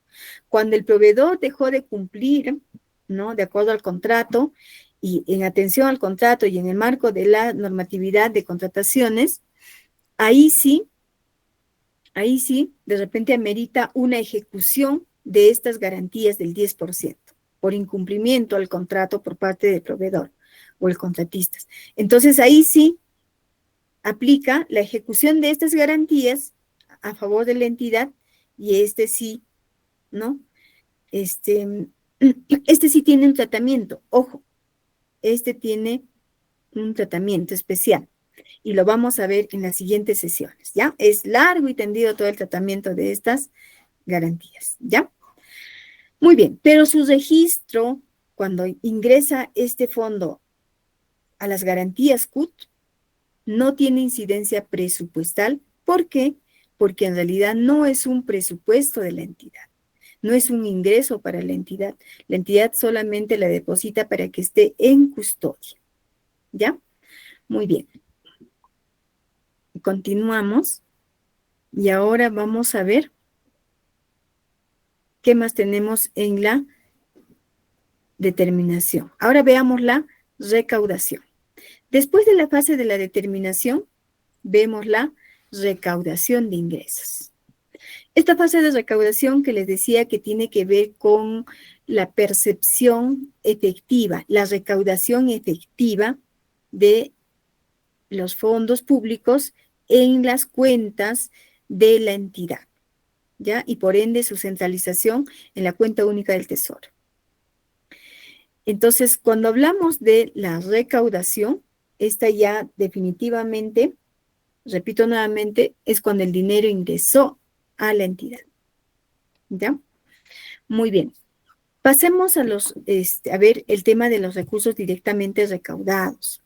Cuando el proveedor dejó de cumplir, ¿no? De acuerdo al contrato y en atención al contrato y en el marco de la normatividad de contrataciones, ahí sí, de repente amerita una ejecución de estas garantías del 10% por incumplimiento al contrato por parte del proveedor o el contratista. Entonces ahí sí aplica la ejecución de estas garantías a favor de la entidad y sí, ¿no? Sí tiene un tratamiento, ojo, tiene un tratamiento especial y lo vamos a ver en las siguientes sesiones, ¿ya? Es largo y tendido todo el tratamiento de estas garantías, ¿ya? Muy bien, pero su registro, cuando ingresa este fondo a las garantías CUT, no tiene incidencia presupuestal. ¿Por qué? Porque en realidad no es un presupuesto de la entidad. no es un ingreso para la entidad solamente la deposita para que esté en custodia, ¿ya? Muy bien. Continuamos y ahora vamos a ver qué más tenemos en la determinación. Ahora veamos la recaudación. Después de la fase de la determinación, vemos la recaudación de ingresos. Esta fase de recaudación que les decía que tiene que ver con la percepción efectiva, la recaudación efectiva de los fondos públicos en las cuentas de la entidad, ¿ya? Y por ende su centralización en la cuenta única del Tesoro. Entonces, cuando hablamos de la recaudación, esta ya definitivamente, repito nuevamente, es cuando el dinero ingresó a la entidad, ¿ya? Muy bien. Pasemos a ver el tema de los recursos directamente recaudados.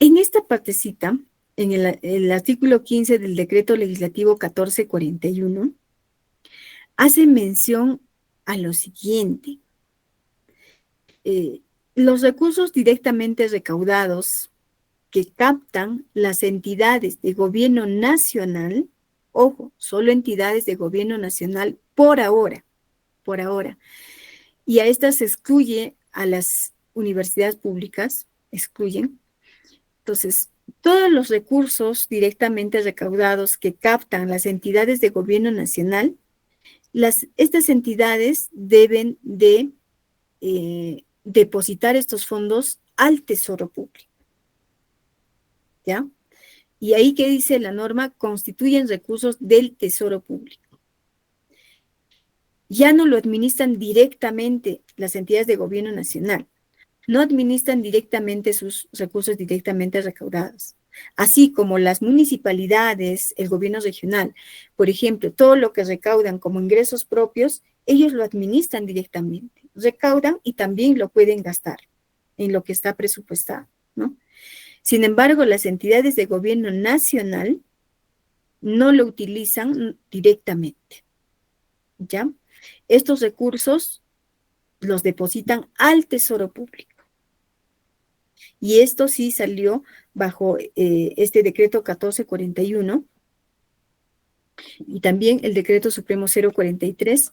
En esta partecita, en el artículo 15 del decreto legislativo 1441, hace mención a lo siguiente. Los recursos directamente recaudados que captan las entidades de gobierno nacional, ojo, solo entidades de gobierno nacional por ahora, y a estas se excluye a las universidades públicas, excluyen. Entonces, todos los recursos directamente recaudados que captan las entidades de gobierno nacional, estas entidades deben de depositar estos fondos al Tesoro Público, ¿ya? Y ahí que dice la norma, constituyen recursos del Tesoro Público. Ya no lo administran directamente las entidades de gobierno nacional, no administran directamente sus recursos directamente recaudados, así como las municipalidades, el gobierno regional, por ejemplo, todo lo que recaudan como ingresos propios, ellos lo administran directamente, recaudan y también lo pueden gastar en lo que está presupuestado, ¿no? Sin embargo, las entidades de gobierno nacional no lo utilizan directamente, ¿ya? Estos recursos los depositan al Tesoro Público. Y esto sí salió bajo este decreto 1441 y también el decreto supremo 043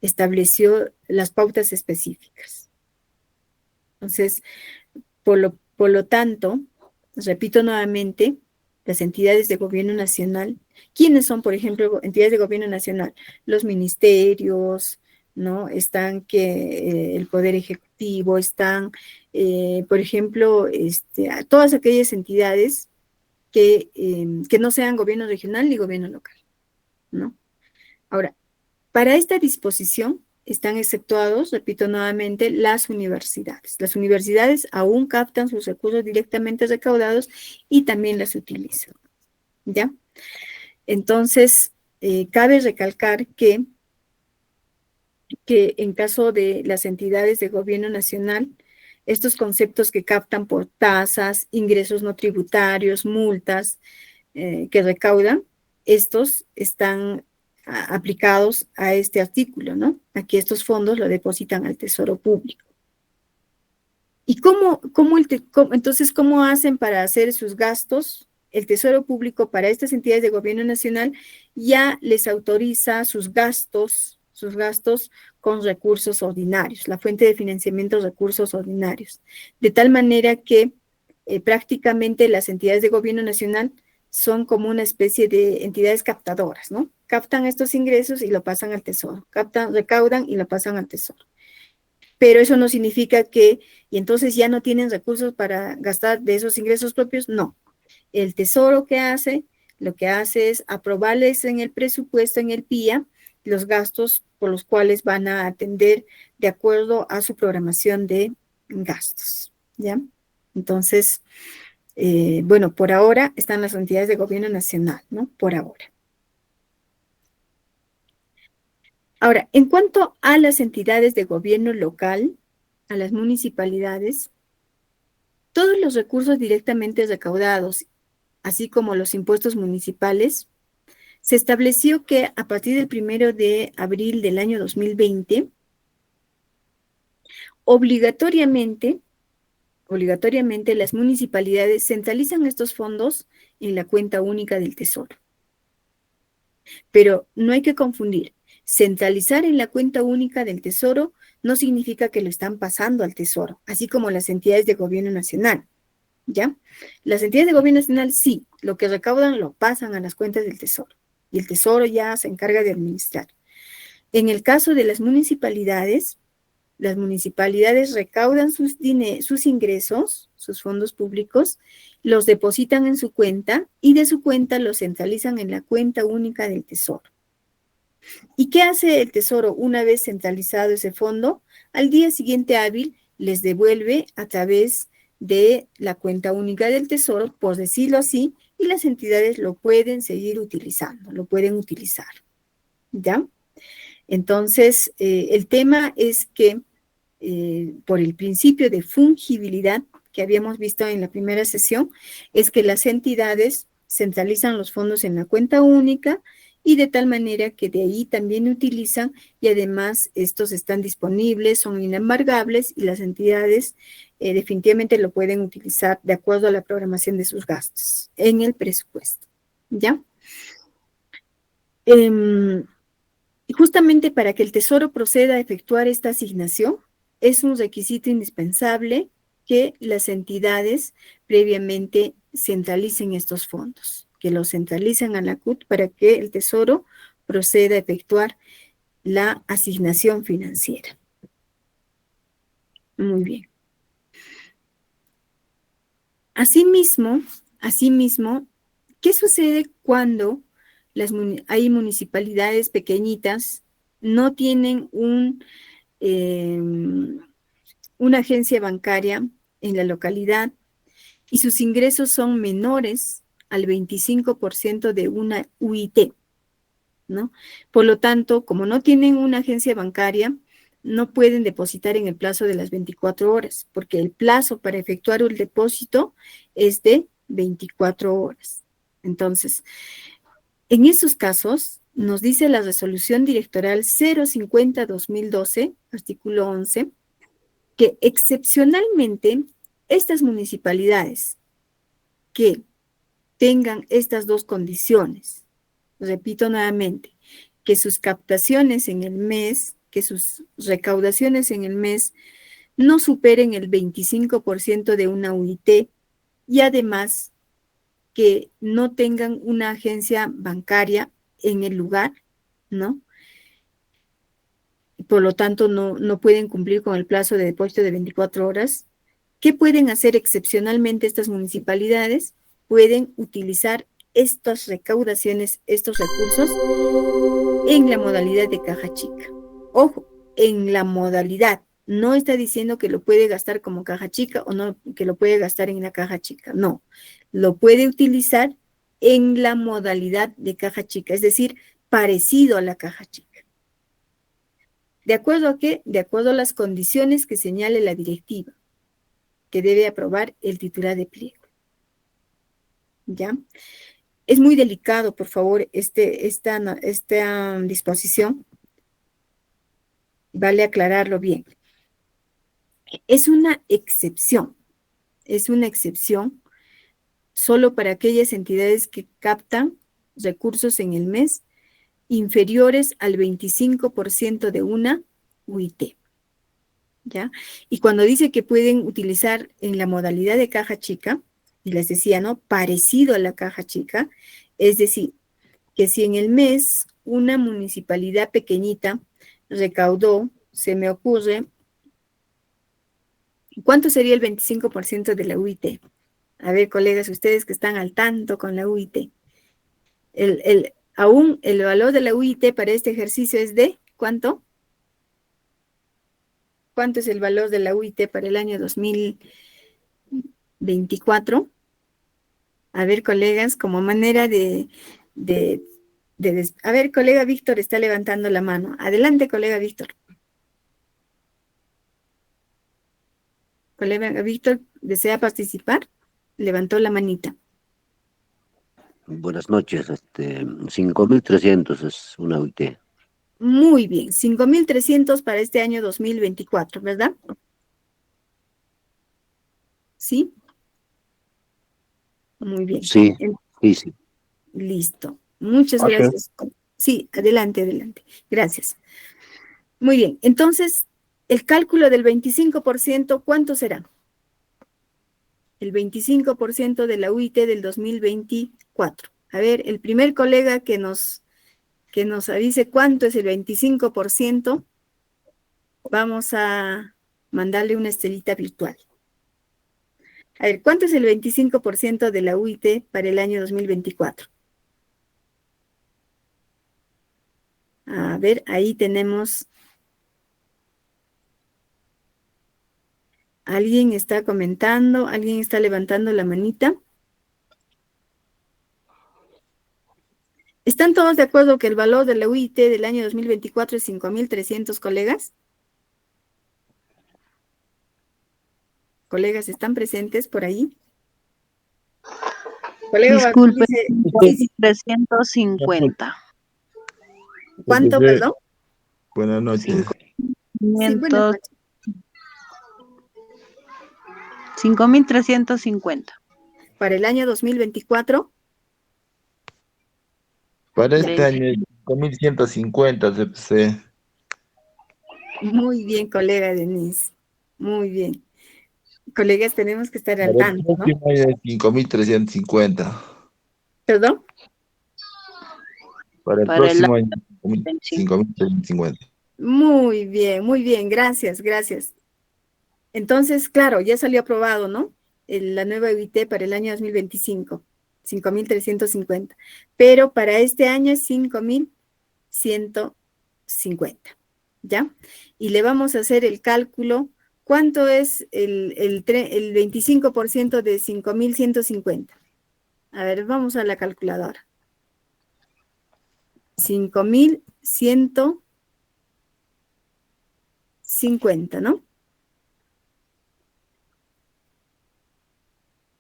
estableció las pautas específicas. Entonces, por lo tanto, repito nuevamente, las entidades de gobierno nacional, ¿quiénes son, por ejemplo, entidades de gobierno nacional? Los ministerios, ¿no? Están el Poder Ejecutivo, están, por ejemplo, todas aquellas entidades que no sean gobierno regional ni gobierno local, ¿no? Ahora, para esta disposición están exceptuados, repito nuevamente, las universidades. Las universidades aún captan sus recursos directamente recaudados y también las utilizan, ¿ya? Entonces, cabe recalcar que en caso de las entidades de gobierno nacional, estos conceptos que captan por tasas, ingresos no tributarios, multas que recaudan, estos están aplicados a este artículo, ¿no? Aquí estos fondos lo depositan al Tesoro Público. ¿Y entonces, cómo hacen para hacer sus gastos? El Tesoro Público para estas entidades de gobierno nacional ya les autoriza sus gastos con recursos ordinarios, la fuente de financiamiento recursos ordinarios, de tal manera que prácticamente las entidades de gobierno nacional son como una especie de entidades captadoras, ¿no? Captan estos ingresos y lo pasan al Tesoro, recaudan y lo pasan al Tesoro. Pero eso no significa que, y entonces ya no tienen recursos para gastar de esos ingresos propios, no. El Tesoro lo que hace es aprobarles en el presupuesto, en el PIA, los gastos por los cuales van a atender de acuerdo a su programación de gastos, ¿ya? Entonces, bueno, por ahora están las entidades de gobierno nacional, ¿no? Por ahora. Ahora, en cuanto a las entidades de gobierno local, a las municipalidades, todos los recursos directamente recaudados, así como los impuestos municipales, se estableció que a partir del 1 de abril del año 2020, obligatoriamente las municipalidades centralizan estos fondos en la cuenta única del Tesoro. Pero no hay que confundir. Centralizar en la cuenta única del Tesoro no significa que lo están pasando al Tesoro, así como las entidades de gobierno nacional, ¿ya? Las entidades de gobierno nacional sí, lo que recaudan lo pasan a las cuentas del Tesoro, y el Tesoro ya se encarga de administrar. En el caso de las municipalidades recaudan sus ingresos, sus fondos públicos, los depositan en su cuenta y de su cuenta los centralizan en la cuenta única del Tesoro. ¿Y qué hace el Tesoro una vez centralizado ese fondo? Al día siguiente hábil les devuelve a través de la cuenta única del Tesoro, por decirlo así, y las entidades lo pueden seguir utilizando, lo pueden utilizar, ¿ya? Entonces, el tema es que por el principio de fungibilidad que habíamos visto en la primera sesión, es que las entidades centralizan los fondos en la cuenta única y de tal manera que de ahí también utilizan y además estos están disponibles, son inembargables y las entidades definitivamente lo pueden utilizar de acuerdo a la programación de sus gastos en el presupuesto, ¿ya? Y justamente para que el Tesoro proceda a efectuar esta asignación, es un requisito indispensable que las entidades previamente centralicen estos fondos, que los centralicen a la CUT para que el Tesoro proceda a efectuar la asignación financiera. Muy bien. Asimismo, ¿qué sucede cuando hay municipalidades pequeñitas, no tienen una agencia bancaria en la localidad y sus ingresos son menores al 25% de una UIT, ¿no? Por lo tanto, como no tienen una agencia bancaria, no pueden depositar en el plazo de las 24 horas, porque el plazo para efectuar el depósito es de 24 horas. Entonces, en esos casos, nos dice la resolución directoral 050-2012, artículo 11, que excepcionalmente estas municipalidades que tengan estas dos condiciones, repito nuevamente, que sus captaciones en el mes, que sus recaudaciones en el mes no superen el 25% de una UIT y además que no tengan una agencia bancaria en el lugar, ¿no? Por lo tanto, no pueden cumplir con el plazo de depósito de 24 horas. ¿Qué pueden hacer excepcionalmente estas municipalidades? Pueden utilizar estas recaudaciones, estos recursos, en la modalidad de caja chica. Ojo, en la modalidad. No está diciendo que lo puede gastar como caja chica o no, que lo puede gastar en la caja chica. No, lo puede utilizar en la modalidad de caja chica, es decir, parecido a la caja chica. ¿De acuerdo a qué? De acuerdo a las condiciones que señale la directiva, que debe aprobar el titular de pliego. ¿Ya? Es muy delicado, por favor, esta disposición. Vale aclararlo bien. Es una excepción solo para aquellas entidades que captan recursos en el mes inferiores al 25% de una UIT. ¿Ya? Y cuando dice que pueden utilizar en la modalidad de caja chica, y les decía, ¿no? Parecido a la caja chica, es decir, que si en el mes una municipalidad pequeñita recaudó, se me ocurre, ¿cuánto sería el 25% de la UIT? A ver, colegas, ustedes que están al tanto con la UIT. Aún el valor de la UIT para este ejercicio es de, ¿cuánto? ¿Cuánto es el valor de la UIT para el año 2024? A ver, colegas, como manera a ver, colega Víctor está levantando la mano. Adelante, colega Víctor. Colega Víctor, ¿desea participar? Levantó la manita. Buenas noches, 5.300 es una UIT. Muy bien, 5.300 para este año 2024, ¿verdad? ¿Sí? Muy bien. Sí, sí. Listo. Muchas Así es. gracias. Sí, adelante, adelante. Gracias. Muy bien. Entonces, el cálculo del 25%, ¿cuánto será? El 25% de la UIT del 2024. A ver, el primer colega que nos avise cuánto es el 25%, vamos a mandarle una estrellita virtual. A ver, ¿cuánto es el 25% de la UIT para el año 2024? A ver, ahí tenemos. ¿Alguien está comentando? ¿Alguien está levantando la manita? ¿Están todos de acuerdo que el valor de la UIT del año 2024 es 5.300, colegas? ¿Colegas están presentes por ahí? Colega Bartol Disculpe, dice, sí, sí. 350. ¿Cuánto, perdón? Buenas noches. 5.500, Sí, 5.350. para el año 2024, Para ya. este año, 5.150 CPC. Muy bien, colega Denise. Muy bien. Colegas, tenemos que estar al Para el tanto, ¿no? próximo año, 5.350. ¿Perdón? Para el Para el próximo año, 25. 5.350. Muy bien, gracias, gracias. Entonces, claro, ya salió aprobado, ¿no? La nueva UIT para el año 2025, 5.350. Pero para este año es 5.150, ¿ya? Y le vamos a hacer el cálculo. ¿Cuánto es el 25% de 5.150? A ver, vamos a la calculadora. 5.150, ¿no?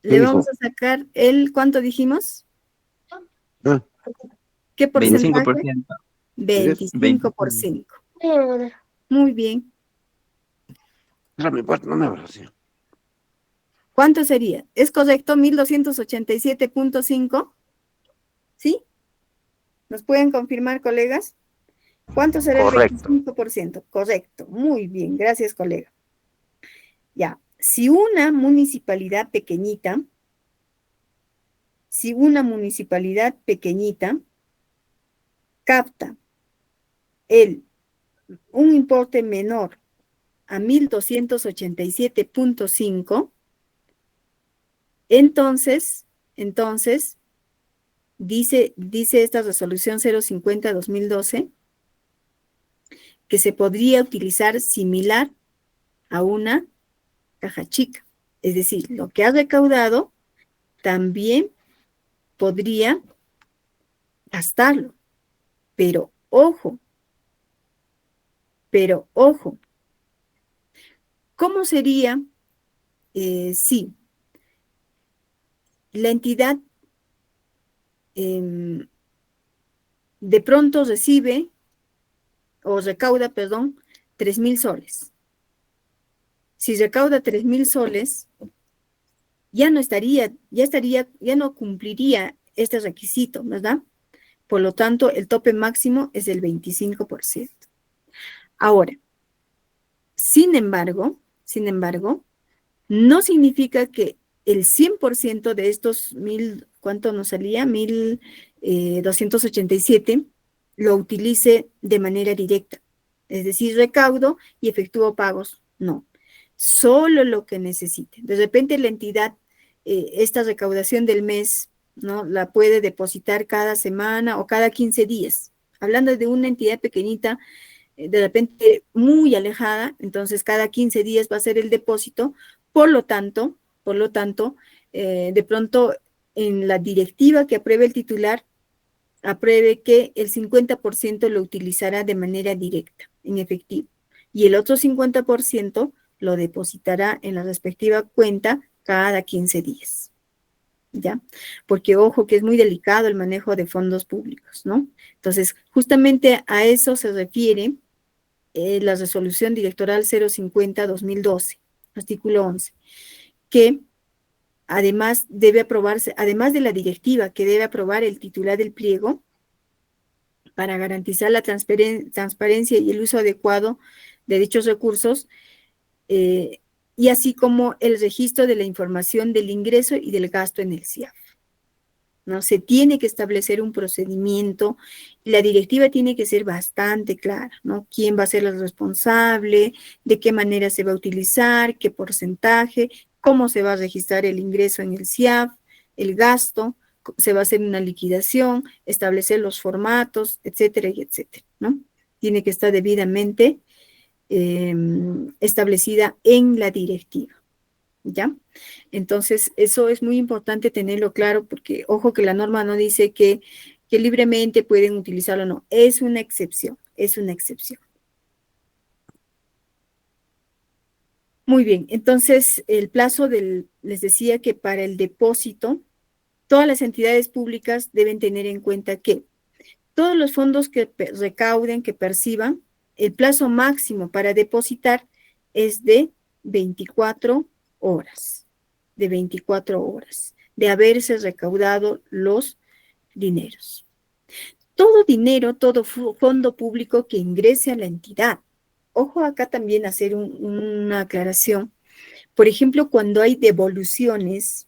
Le vamos a sacar ¿cuánto dijimos? Ah, ¿Qué porcentaje? 25%. 25%. Muy bien. no me abras así. ¿Cuánto sería? ¿Es correcto? 1.287.5. ¿Sí? ¿Nos pueden confirmar, colegas? ¿Cuánto será Correcto. el 25%? Correcto. Muy bien. Gracias, colega. Ya. Si una municipalidad pequeñita capta un importe menor a 1.287.5, entonces, dice esta resolución 050-2012 que se podría utilizar similar a una caja chica. Es decir, lo que ha recaudado también podría gastarlo. Pero ojo, ¿cómo sería si la entidad de pronto recauda, 3.000 soles? Si recauda 3.000 soles, ya no cumpliría este requisito, ¿verdad? Por lo tanto, el tope máximo es del 25%. Ahora, sin embargo, no significa que el 100% de estos ¿cuánto nos salía? 1.287 lo utilice de manera directa. Es decir, recaudo y efectúo pagos. No, solo lo que necesite. De repente la entidad, esta recaudación del mes, ¿no? La puede depositar cada semana o cada 15 días. Hablando de una entidad pequeñita, de repente muy alejada, entonces cada 15 días va a ser el depósito. Por lo tanto, de pronto en la directiva que apruebe el titular, apruebe que el 50% lo utilizará de manera directa, en efectivo, y el otro 50% lo depositará en la respectiva cuenta cada 15 días. ¿ya? Porque ojo que es muy delicado el manejo de fondos públicos, ¿no? Entonces, justamente a eso se refiere la resolución directoral 050-2012, artículo 11, que además debe aprobarse, además de la directiva que debe aprobar el titular del pliego, para garantizar la transparencia y el uso adecuado de dichos recursos, y así como el registro de la información del ingreso y del gasto en el CIAF, ¿no? Se tiene que establecer un procedimiento, y la directiva tiene que ser bastante clara, ¿no? ¿Quién va a ser el responsable? ¿De qué manera se va a utilizar? ¿Qué porcentaje? ¿Cómo se va a registrar el ingreso en el CIAF? ¿El gasto? ¿Se va a hacer una liquidación? ¿Establecer los formatos? Etcétera, y etcétera, ¿no? Tiene que estar debidamente establecida en la directiva, ¿ya? Entonces, eso es muy importante tenerlo claro porque, ojo, que la norma no dice que libremente pueden utilizarlo, no, es una excepción, es una excepción. Muy bien, entonces, el plazo les decía que para el depósito, todas las entidades públicas deben tener en cuenta que todos los fondos que recauden, que perciban, el plazo máximo para depositar es de 24 horas, de 24 horas, de haberse recaudado los dineros. Todo dinero, todo fondo público que ingrese a la entidad. Ojo acá también hacer una aclaración. Por ejemplo, cuando hay devoluciones,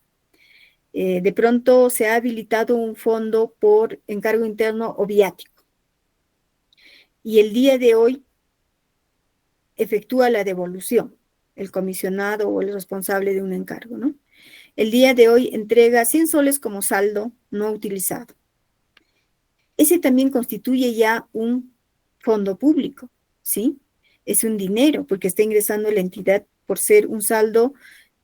de pronto se ha habilitado un fondo por encargo interno o viático. Y el día de hoy efectúa la devolución, el comisionado o el responsable de un encargo, ¿no? El día de hoy entrega 100 soles como saldo no utilizado. Ese también constituye ya un fondo público, ¿sí? Es un dinero porque está ingresando la entidad por ser un saldo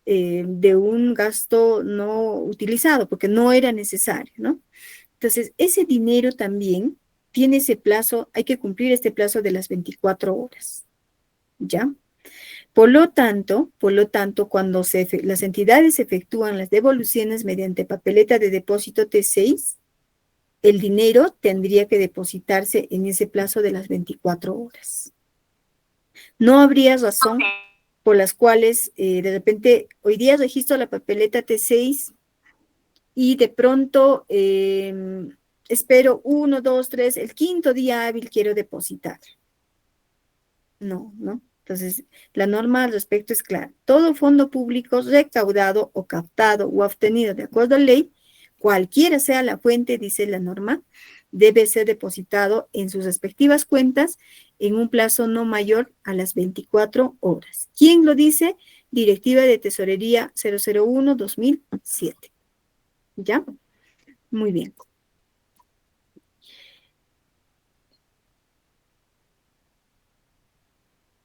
de un gasto no utilizado, porque no era necesario, ¿no? Entonces, ese dinero también tiene ese plazo, hay que cumplir este plazo de las 24 horas, ¿ya? Por lo tanto, cuando las entidades efectúan las devoluciones mediante papeleta de depósito T6, el dinero tendría que depositarse en ese plazo de las 24 horas. No habría razón por las cuales de repente hoy día registro la papeleta T6 y de pronto espero 1, 2, 3, el quinto día hábil quiero depositar. No, ¿no? Entonces, la norma al respecto es clara. Todo fondo público recaudado o captado o obtenido de acuerdo a ley, cualquiera sea la fuente, dice la norma, debe ser depositado en sus respectivas cuentas en un plazo no mayor a las 24 horas. ¿Quién lo dice? Directiva de Tesorería 001-2007. ¿Ya? Muy bien.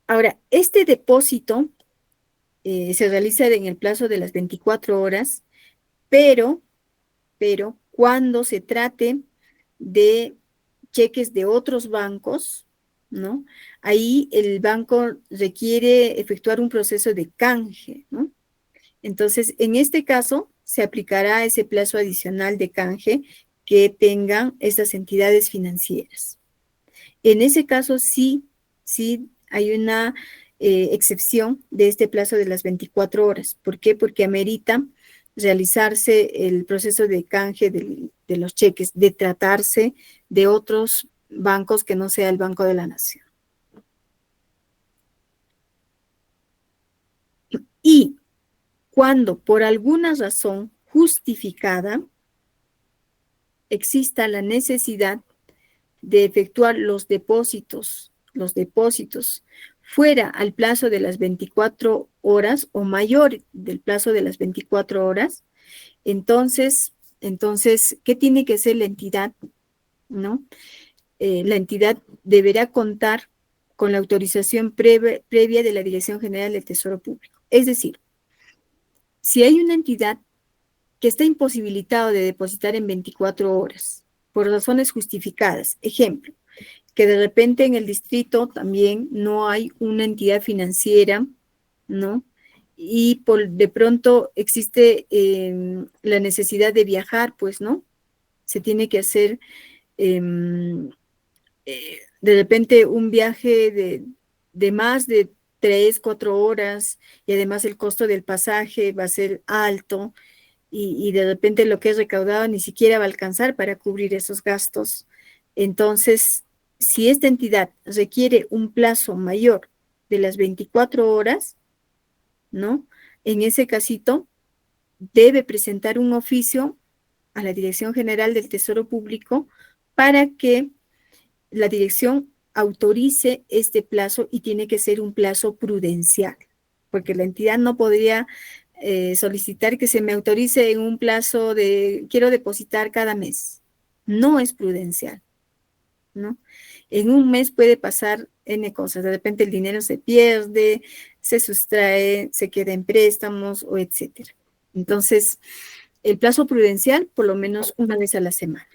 Ahora, este depósito se realiza en el plazo de las 24 horas, pero cuando se trate de cheques de otros bancos, ¿no? Ahí el banco requiere efectuar un proceso de canje, ¿no? Entonces, en este caso, se aplicará ese plazo adicional de canje que tengan estas entidades financieras. En ese caso, sí hay una excepción de este plazo de las 24 horas. ¿Por qué? Porque amerita realizarse el proceso de canje de los cheques, de tratarse de otros bancos que no sea el Banco de la Nación. Y cuando por alguna razón justificada exista la necesidad de efectuar los depósitos fuera al plazo de las 24 horas o mayor del plazo de las 24 horas, entonces, ¿qué tiene que hacer la entidad? ¿No? La entidad deberá contar con la autorización previa de la Dirección General del Tesoro Público. Es decir, si hay una entidad que está imposibilitada de depositar en 24 horas por razones justificadas, ejemplo, que de repente en el distrito también no hay una entidad financiera, ¿no? y de pronto existe la necesidad de viajar, pues, ¿no? Se tiene que hacer de repente un viaje de más de 3, 4 horas y además el costo del pasaje va a ser alto y de repente lo que es recaudado ni siquiera va a alcanzar para cubrir esos gastos. Entonces, si esta entidad requiere un plazo mayor de las 24 horas, ¿no? En ese casito, debe presentar un oficio a la Dirección General del Tesoro Público para que la dirección autorice este plazo y tiene que ser un plazo prudencial, porque la entidad no podría solicitar que se me autorice en un plazo de quiero depositar cada mes. No es prudencial, ¿no? En un mes puede pasar N cosas, de repente el dinero se pierde, se sustrae, se queda en préstamos o etcétera. Entonces, el plazo prudencial por lo menos una vez a la semana.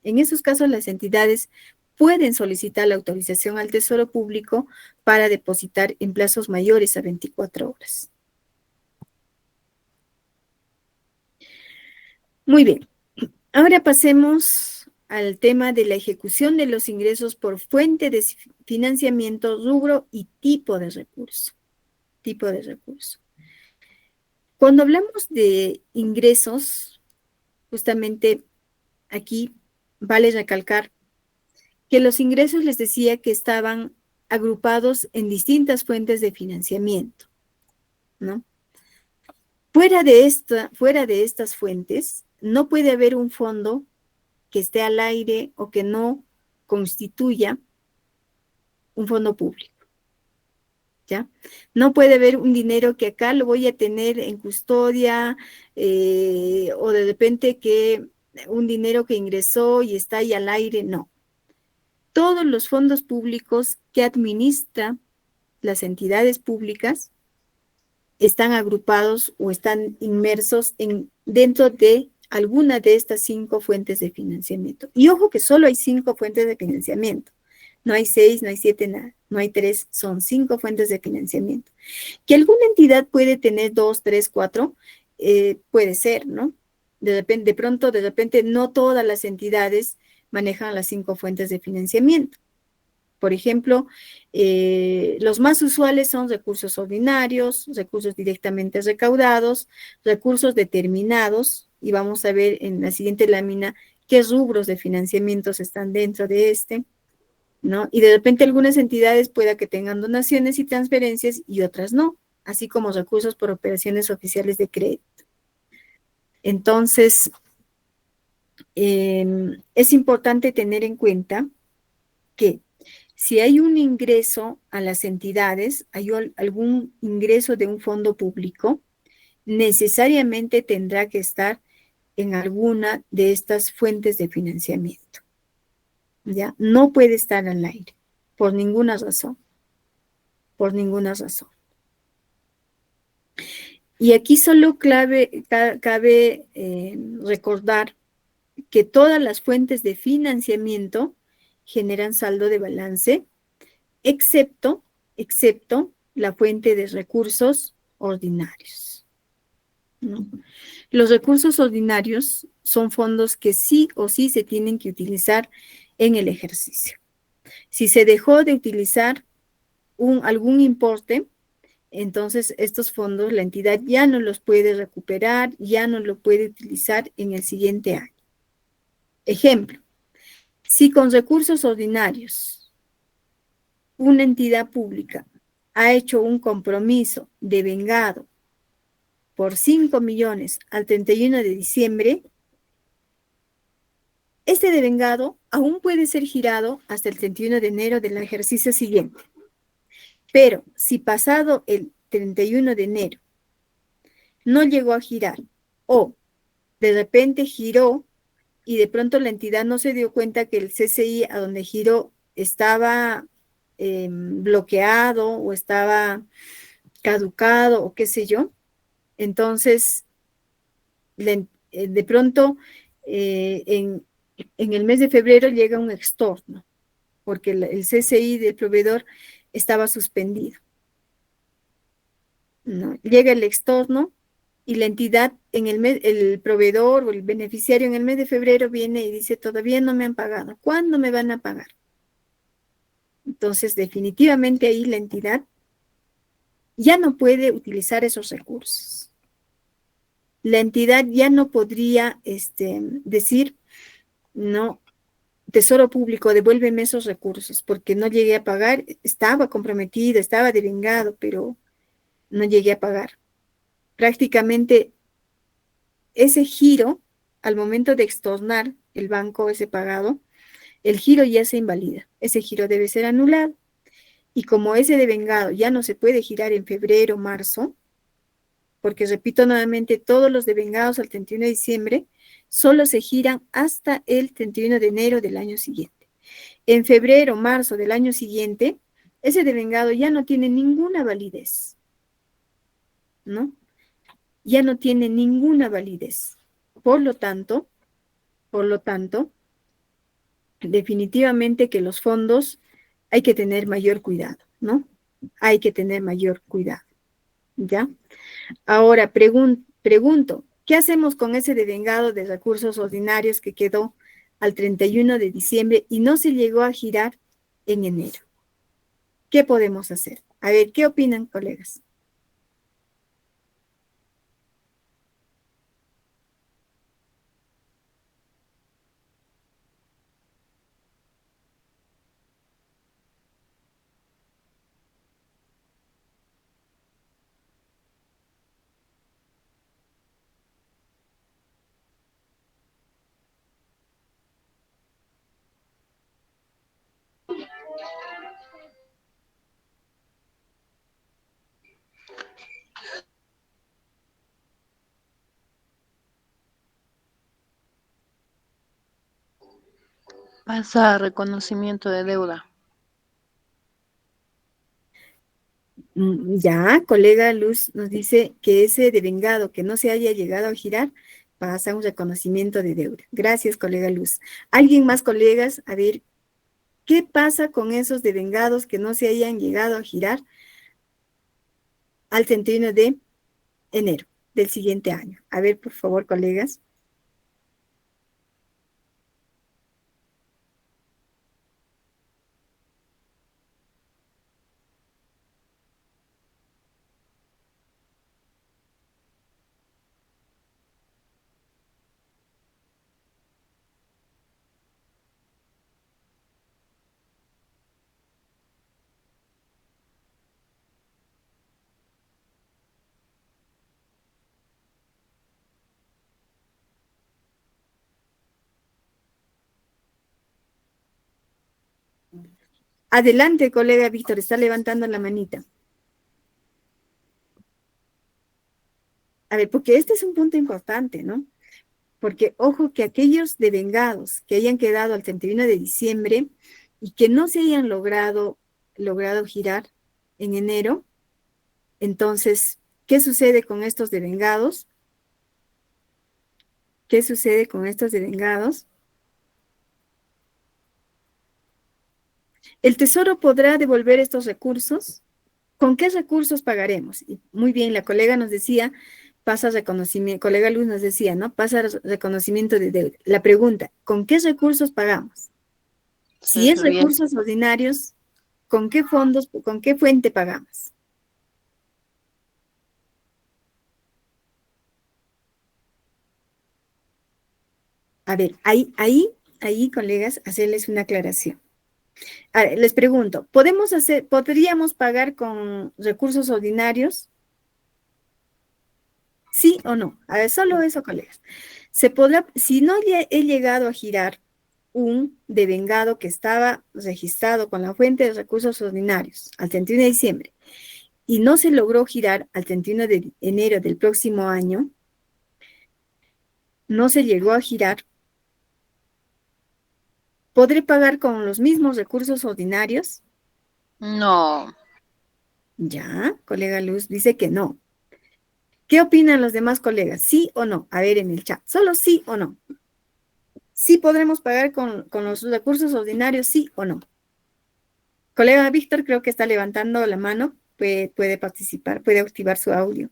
En esos casos, las entidades pueden solicitar la autorización al Tesoro Público para depositar en plazos mayores a 24 horas. Muy bien. Ahora pasemos al tema de la ejecución de los ingresos por fuente de financiamiento, rubro y tipo de recurso. Tipo de recurso. Cuando hablamos de ingresos, justamente aquí vale recalcar que los ingresos les decía que estaban agrupados en distintas fuentes de financiamiento, ¿no? Fuera de estas fuentes, no puede haber un fondo que esté al aire o que no constituya un fondo público, ¿ya? No puede haber un dinero que acá lo voy a tener en custodia o de repente que un dinero que ingresó y está ahí al aire, no. Todos los fondos públicos que administran las entidades públicas están agrupados o están inmersos dentro de alguna de estas 5 fuentes de financiamiento. Y ojo que solo hay 5 fuentes de financiamiento. No hay 6, no hay 7, nada. No hay 3, son 5 fuentes de financiamiento. Que alguna entidad puede tener 2, 3, 4, puede ser, ¿no? De repente, no todas las entidades manejan las 5 fuentes de financiamiento. Por ejemplo, los más usuales son recursos ordinarios, recursos directamente recaudados, recursos determinados, y vamos a ver en la siguiente lámina qué rubros de financiamientos están dentro de este, ¿no? Y de repente algunas entidades pueda que tengan donaciones y transferencias y otras no, así como recursos por operaciones oficiales de crédito. Entonces, es importante tener en cuenta que si hay un ingreso a las entidades, hay algún ingreso de un fondo público, necesariamente tendrá que estar en alguna de estas fuentes de financiamiento. ¿Ya? No puede estar al aire, por ninguna razón. Por ninguna razón. Y aquí solo cabe recordar que todas las fuentes de financiamiento generan saldo de balance, excepto la fuente de recursos ordinarios, ¿no? Los recursos ordinarios son fondos que sí o sí se tienen que utilizar en el ejercicio. Si se dejó de utilizar algún importe, entonces estos fondos la entidad ya no los puede recuperar, ya no lo puede utilizar en el siguiente año. Ejemplo, si con recursos ordinarios una entidad pública ha hecho un compromiso de vengado por 5 millones al 31 de diciembre, este devengado aún puede ser girado hasta el 31 de enero del ejercicio siguiente. Pero si pasado el 31 de enero no llegó a girar o de repente giró y de pronto la entidad no se dio cuenta que el CCI a donde giró estaba bloqueado o estaba caducado o qué sé yo, entonces de pronto en el mes de febrero llega un extorno porque el CCI del proveedor estaba suspendido. ¿no? Llega el extorno y la entidad en el mes, el proveedor o el beneficiario en el mes de febrero viene y dice, todavía no me han pagado. ¿Cuándo me van a pagar? Entonces, definitivamente ahí la entidad ya no puede utilizar esos recursos. La entidad ya no podría decir, no, Tesoro Público, devuélveme esos recursos, porque no llegué a pagar, estaba comprometido, estaba devengado, pero no llegué a pagar. Prácticamente ese giro, al momento de extornar el banco ese pagado, el giro ya se invalida, ese giro debe ser anulado. Y como ese devengado ya no se puede girar en febrero, marzo, porque repito nuevamente, todos los devengados al 31 de diciembre solo se giran hasta el 31 de enero del año siguiente. En febrero, marzo del año siguiente, ese devengado ya no tiene ninguna validez, ¿no? Ya no tiene ninguna validez. Por lo tanto, definitivamente que los fondos hay que tener mayor cuidado, ¿no? Hay que tener mayor cuidado, ¿ya? Ahora, pregunto, ¿qué hacemos con ese devengado de recursos ordinarios que quedó al 31 de diciembre y no se llegó a girar en enero? ¿Qué podemos hacer? A ver, ¿qué opinan, colegas? Pasa a reconocimiento de deuda. Ya, colega Luz nos dice que ese devengado que no se haya llegado a girar pasa a un reconocimiento de deuda. Gracias, colega Luz. ¿Alguien más, colegas? A ver, ¿qué pasa con esos devengados que no se hayan llegado a girar al 31 de enero del siguiente año? A ver, por favor, colegas. Adelante, colega Víctor, está levantando la manita. A ver, porque este es un punto importante, ¿no? Porque, ojo, que aquellos devengados que hayan quedado al 31 de diciembre y que no se hayan logrado girar en enero, entonces, ¿qué sucede con estos devengados? ¿Qué sucede con estos devengados? ¿El Tesoro podrá devolver estos recursos? ¿Con qué recursos pagaremos? Y muy bien, la colega nos decía, pasa reconocimiento, colega Luz nos decía, ¿no? Pasa reconocimiento de deuda. La pregunta, ¿con qué recursos pagamos? Si es recursos ordinarios, ¿con qué fondos, con qué fuente pagamos? A ver, ahí, colegas, hacerles una aclaración. A ver, les pregunto, ¿podríamos pagar con recursos ordinarios? ¿Sí o no? A ver, solo eso, colegas. Si no he llegado a girar un devengado que estaba registrado con la fuente de recursos ordinarios al 31 de diciembre y no se logró girar al 31 de enero del próximo año, no se llegó a girar, ¿podré pagar con los mismos recursos ordinarios? No. Ya, colega Luz dice que no. ¿Qué opinan los demás colegas? ¿Sí o no? A ver en el chat, solo sí o no. ¿Sí podremos pagar con los recursos ordinarios, sí o no? Colega Víctor creo que está levantando la mano. puede participar, puede activar su audio.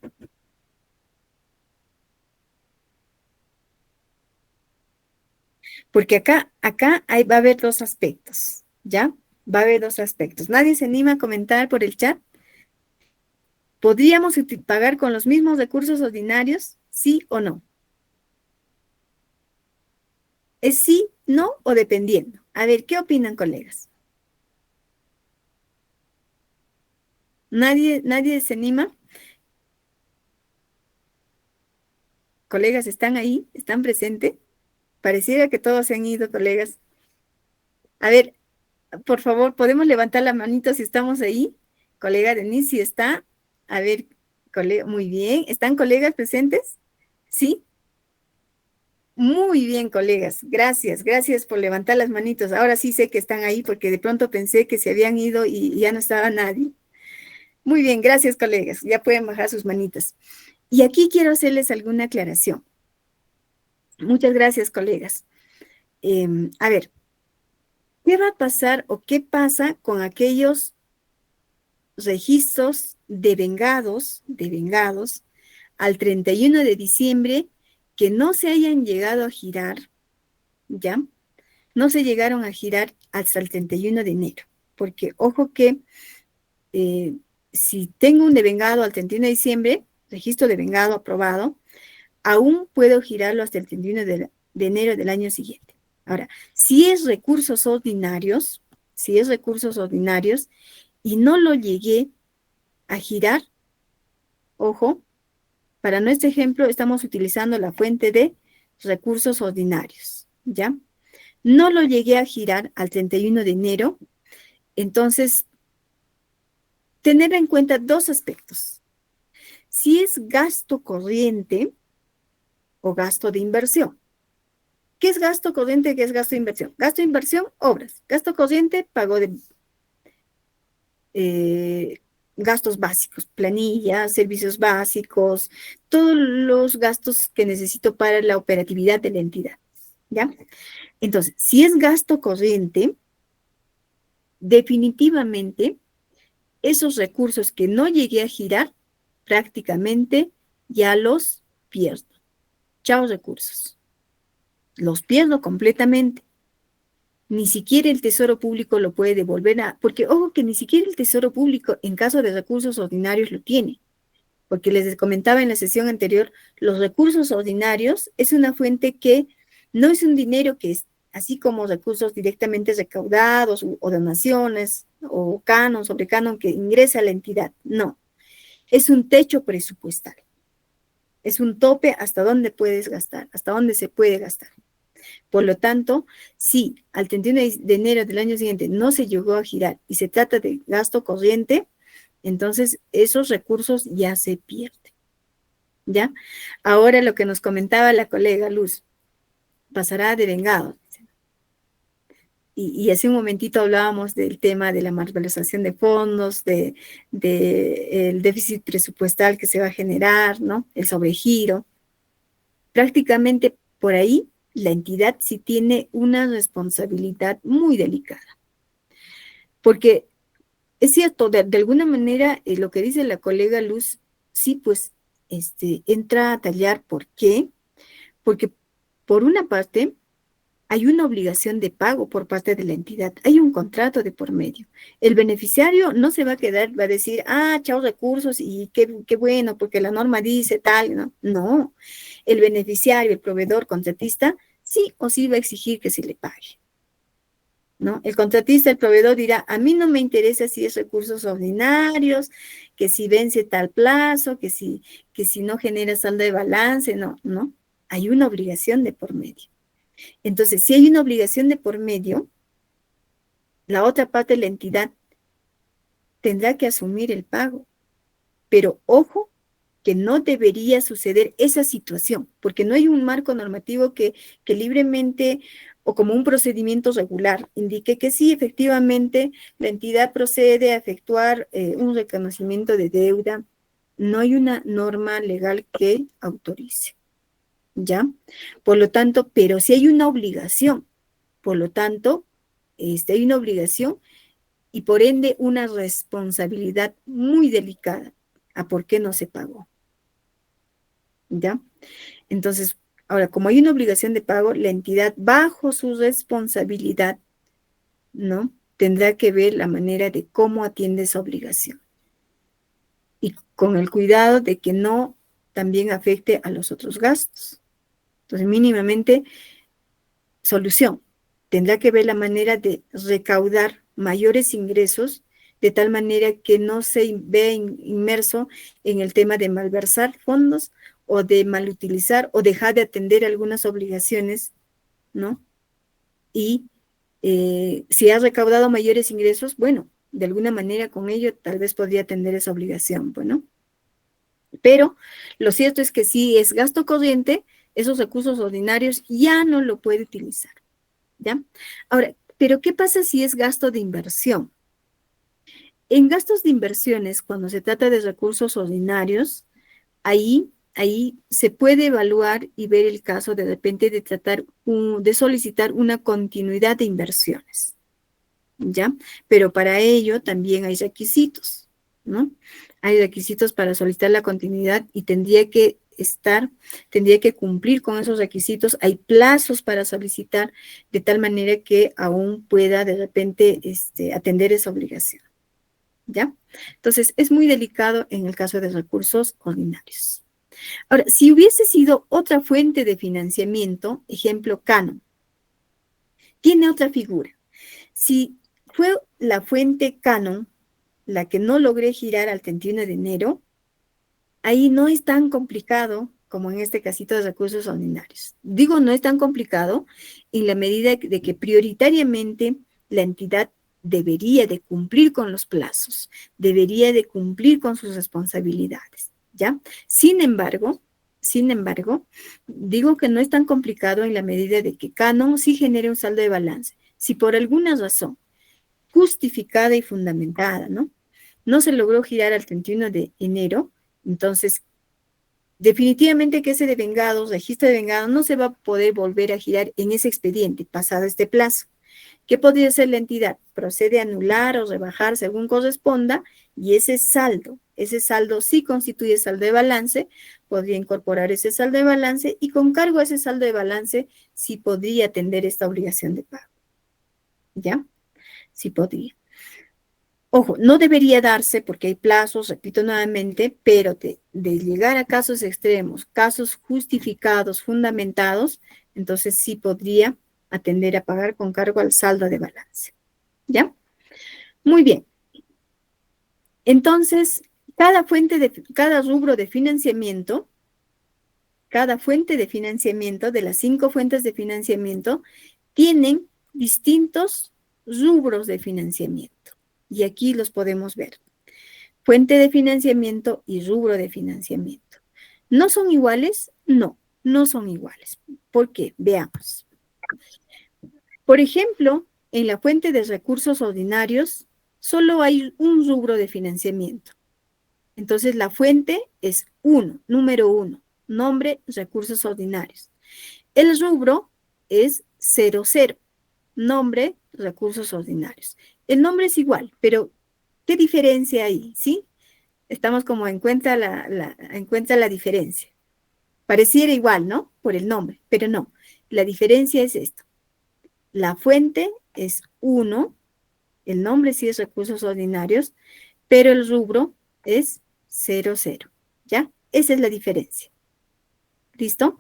Porque acá va a haber dos aspectos, ¿ya? Va a haber dos aspectos. ¿Nadie se anima a comentar por el chat? ¿Podríamos pagar con los mismos recursos ordinarios? ¿Sí o no? ¿Es sí, no o dependiendo? A ver, ¿qué opinan, colegas? ¿Nadie se anima? ¿Colegas están ahí? ¿Están presentes? Pareciera que todos se han ido, colegas. A ver, por favor, ¿podemos levantar la manito si estamos ahí? Colega Denise, si está. A ver, colega, muy bien. ¿Están colegas presentes? ¿Sí? Muy bien, colegas. Gracias por levantar las manitos. Ahora sí sé que están ahí porque de pronto pensé que se habían ido y ya no estaba nadie. Muy bien, gracias, colegas. Ya pueden bajar sus manitas. Y aquí quiero hacerles alguna aclaración. Muchas gracias, colegas. A ver, ¿qué va a pasar o qué pasa con aquellos registros devengados al 31 de diciembre que no se hayan llegado a girar, ¿ya? No se llegaron a girar hasta el 31 de enero, porque ojo que si tengo un devengado al 31 de diciembre, registro devengado aprobado, aún puedo girarlo hasta el 31 de enero del año siguiente. Ahora, si es recursos ordinarios y no lo llegué a girar, ojo, para nuestro ejemplo estamos utilizando la fuente de recursos ordinarios, ¿ya? No lo llegué a girar al 31 de enero, entonces, tener en cuenta dos aspectos. Si es gasto corriente o gasto de inversión. ¿Qué es gasto corriente? ¿Qué es gasto de inversión? Gasto de inversión, obras. Gasto corriente, pago de gastos básicos, planillas, servicios básicos, todos los gastos que necesito para la operatividad de la entidad, ¿ya? Entonces, si es gasto corriente, definitivamente esos recursos que no llegué a girar, prácticamente ya los pierdo. Chao recursos. Los pierdo completamente. Ni siquiera el Tesoro Público lo puede devolver porque ojo que ni siquiera el Tesoro Público en caso de recursos ordinarios lo tiene. Porque les comentaba en la sesión anterior, los recursos ordinarios es una fuente que no es un dinero que es así como recursos directamente recaudados o donaciones o canon, sobre canon que ingresa a la entidad. No, es un techo presupuestal. Es un tope hasta dónde puedes gastar, hasta dónde se puede gastar. Por lo tanto, si al 31 de enero del año siguiente no se llegó a girar y se trata de gasto corriente, entonces esos recursos ya se pierden. ¿Ya? Ahora lo que nos comentaba la colega Luz, pasará de vengado. Y hace un momentito hablábamos del tema de la malversación de fondos, el déficit presupuestal que se va a generar, ¿no? El sobregiro. Prácticamente por ahí la entidad sí tiene una responsabilidad muy delicada. Porque es cierto, de alguna manera lo que dice la colega Luz, sí, pues entra a tallar. ¿Por qué? Porque por una parte hay una obligación de pago por parte de la entidad, hay un contrato de por medio. El beneficiario no se va a quedar, va a decir, chao recursos y qué bueno, porque la norma dice tal, ¿no? No, el beneficiario, el proveedor, contratista, sí o sí va a exigir que se le pague, ¿no? El contratista, el proveedor dirá, a mí no me interesa si es recursos ordinarios, que si vence tal plazo, que si no genera saldo de balance, no, hay una obligación de por medio. Entonces, si hay una obligación de por medio, la otra parte de la entidad tendrá que asumir el pago. Pero ojo, que no debería suceder esa situación, porque no hay un marco normativo que libremente o como un procedimiento regular indique que sí, efectivamente, la entidad procede a efectuar un reconocimiento de deuda. No hay una norma legal que autorice. ¿Ya? Por lo tanto, pero sí hay una obligación. Por lo tanto, hay una obligación y por ende una responsabilidad muy delicada a por qué no se pagó. ¿Ya? Entonces, ahora, como hay una obligación de pago, la entidad bajo su responsabilidad, ¿no? Tendrá que ver la manera de cómo atiende esa obligación. Y con el cuidado de que no también afecte a los otros gastos. Entonces, mínimamente, solución. Tendrá que ver la manera de recaudar mayores ingresos de tal manera que no se vea inmerso en el tema de malversar fondos o de malutilizar o dejar de atender algunas obligaciones, ¿no? Y si ha recaudado mayores ingresos, bueno, de alguna manera con ello tal vez podría atender esa obligación, bueno. Pero lo cierto es que si es gasto corriente, esos recursos ordinarios ya no lo puede utilizar, ¿ya? Ahora, ¿pero qué pasa si es gasto de inversión? En gastos de inversiones, cuando se trata de recursos ordinarios, ahí se puede evaluar y ver el caso de repente de tratar, de solicitar una continuidad de inversiones, ¿ya? Pero para ello también hay requisitos, ¿no? Hay requisitos para solicitar la continuidad y tendría que cumplir con esos requisitos. Hay plazos para solicitar de tal manera que aún pueda de repente atender esa obligación, ¿ya? Entonces, es muy delicado en el caso de recursos ordinarios. Ahora, si hubiese sido otra fuente de financiamiento, ejemplo, Canon, tiene otra figura. Si fue la fuente Canon la que no logré girar al 31 de enero, ahí no es tan complicado como en este casito de recursos ordinarios. Digo, no es tan complicado en la medida de que prioritariamente la entidad debería de cumplir con los plazos, debería de cumplir con sus responsabilidades, ¿ya? Sin embargo, digo que no es tan complicado en la medida de que Canon sí genere un saldo de balance. Si por alguna razón justificada y fundamentada, ¿no? No se logró girar al 31 de enero, entonces definitivamente que ese registro de vengados, no se va a poder volver a girar en ese expediente pasado este plazo. ¿Qué podría hacer la entidad? Procede a anular o rebajar según corresponda y ese saldo sí constituye saldo de balance, podría incorporar ese saldo de balance y con cargo a ese saldo de balance sí podría atender esta obligación de pago. ¿Ya? Sí podría. Ojo, no debería darse porque hay plazos, repito nuevamente, pero de llegar a casos extremos, casos justificados, fundamentados, entonces sí podría atender a pagar con cargo al saldo de balance. ¿Ya? Muy bien. Entonces, cada rubro de financiamiento, cada fuente de financiamiento, de las 5 fuentes de financiamiento, tienen distintos rubros de financiamiento. Y aquí los podemos ver. Fuente de financiamiento y rubro de financiamiento. ¿No son iguales? No, no son iguales. ¿Por qué? Veamos. Por ejemplo, en la fuente de recursos ordinarios, solo hay un rubro de financiamiento. Entonces, la fuente es número 1, nombre, recursos ordinarios. El rubro es 00, nombre, recursos ordinarios. El nombre es igual, pero ¿qué diferencia hay? ¿Sí? Estamos como encuentra la diferencia. Pareciera igual, ¿no? Por el nombre, pero no. La diferencia es esto. La fuente es 1, el nombre sí es recursos ordinarios, pero el rubro es 00, ¿ya? Esa es la diferencia. ¿Listo?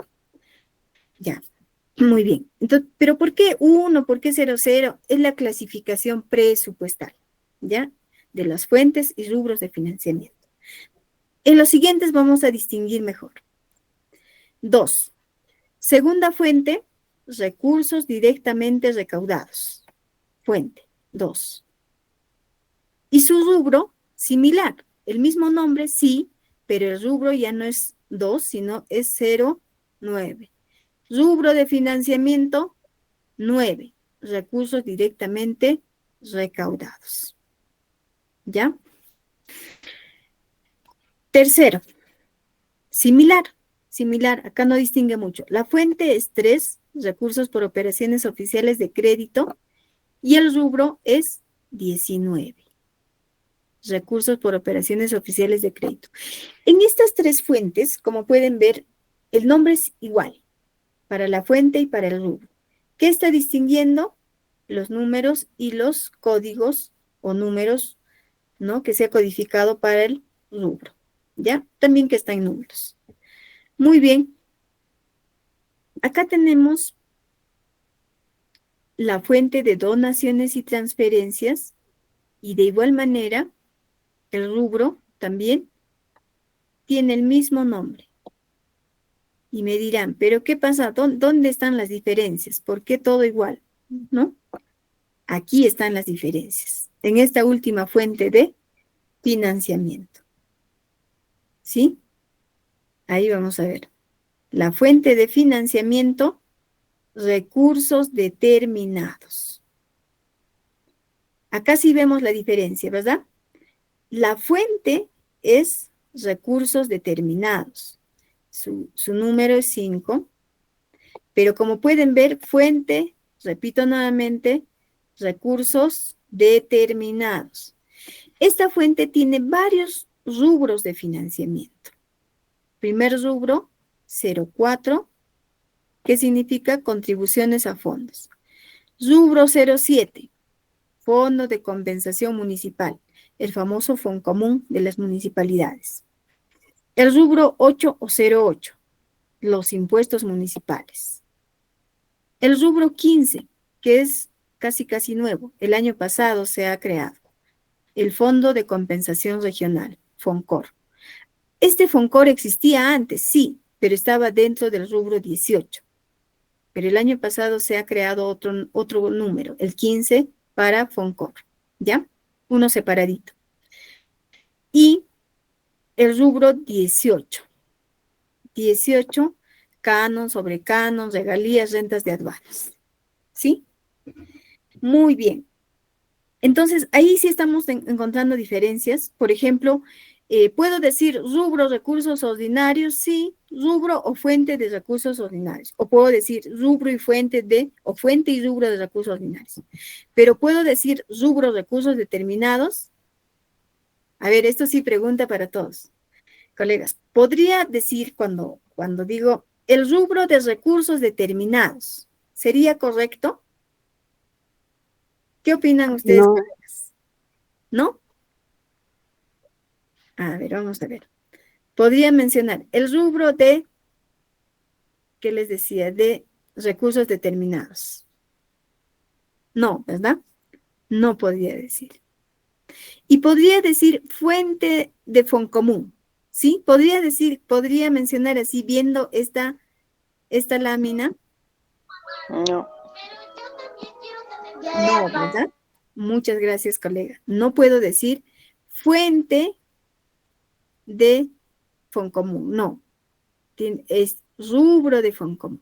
Ya. Muy bien. Entonces, ¿pero por qué 1? ¿Por qué 00? Es la clasificación presupuestal, ¿ya? De las fuentes y rubros de financiamiento. En los siguientes vamos a distinguir mejor. 2. Segunda fuente, recursos directamente recaudados. Fuente, 2. Y su rubro, similar. El mismo nombre, sí, pero el rubro ya no es 2, sino es 09. Rubro de financiamiento, 9. Recursos directamente recaudados. ¿Ya? Tercero, similar, acá no distingue mucho. La fuente es 3, recursos por operaciones oficiales de crédito, y el rubro es 19. Recursos por operaciones oficiales de crédito. En estas tres fuentes, como pueden ver, el nombre es igual para la fuente y para el rubro. ¿Qué está distinguiendo? Los números y los códigos o números, ¿no? Que se ha codificado para el rubro, ¿ya? También que está en números. Muy bien. Acá tenemos la fuente de donaciones y transferencias y de igual manera el rubro también tiene el mismo nombre. Y me dirán, ¿pero qué pasa? ¿Dónde están las diferencias? ¿Por qué todo igual? ¿No? Aquí están las diferencias, en esta última fuente de financiamiento. ¿Sí? Ahí vamos a ver. La fuente de financiamiento, recursos determinados. Acá sí vemos la diferencia, ¿verdad? La fuente es recursos determinados. Su número es 5, pero como pueden ver, fuente, repito nuevamente, recursos determinados. Esta fuente tiene varios rubros de financiamiento. Primer rubro, 04, que significa contribuciones a fondos. Rubro 07, Fondo de Compensación Municipal, el famoso Foncomún de las municipalidades. El rubro 8 o 08, los impuestos municipales. El rubro 15, que es casi nuevo, el año pasado se ha creado, el Fondo de Compensación Regional, FONCOR. Este FONCOR existía antes, sí, pero estaba dentro del rubro 18. Pero el año pasado se ha creado otro número, el 15, para FONCOR, ¿ya? Uno separadito. Y el rubro 18. 18, canon, sobrecanon, regalías, rentas de aduanas. ¿Sí? Muy bien. Entonces, ahí sí estamos encontrando diferencias. Por ejemplo, ¿puedo decir rubro recursos ordinarios? Sí, rubro o fuente de recursos ordinarios. O puedo decir rubro y fuente o fuente y rubro de recursos ordinarios. Pero ¿puedo decir rubro recursos determinados? A ver, esto sí pregunta para todos. Colegas, ¿podría decir cuando digo el rubro de recursos determinados? ¿Sería correcto? ¿Qué opinan ustedes, No. colegas? ¿No? A ver, vamos a ver. Podría mencionar el rubro de, ¿qué les decía? De recursos determinados. No, ¿verdad? No podría decir. Y podría decir fuente de Foncomún, ¿sí? Podría mencionar así, viendo esta lámina. No. No, ¿verdad? Muchas gracias, colega. No puedo decir fuente de Foncomún, no. Es rubro de Foncomún,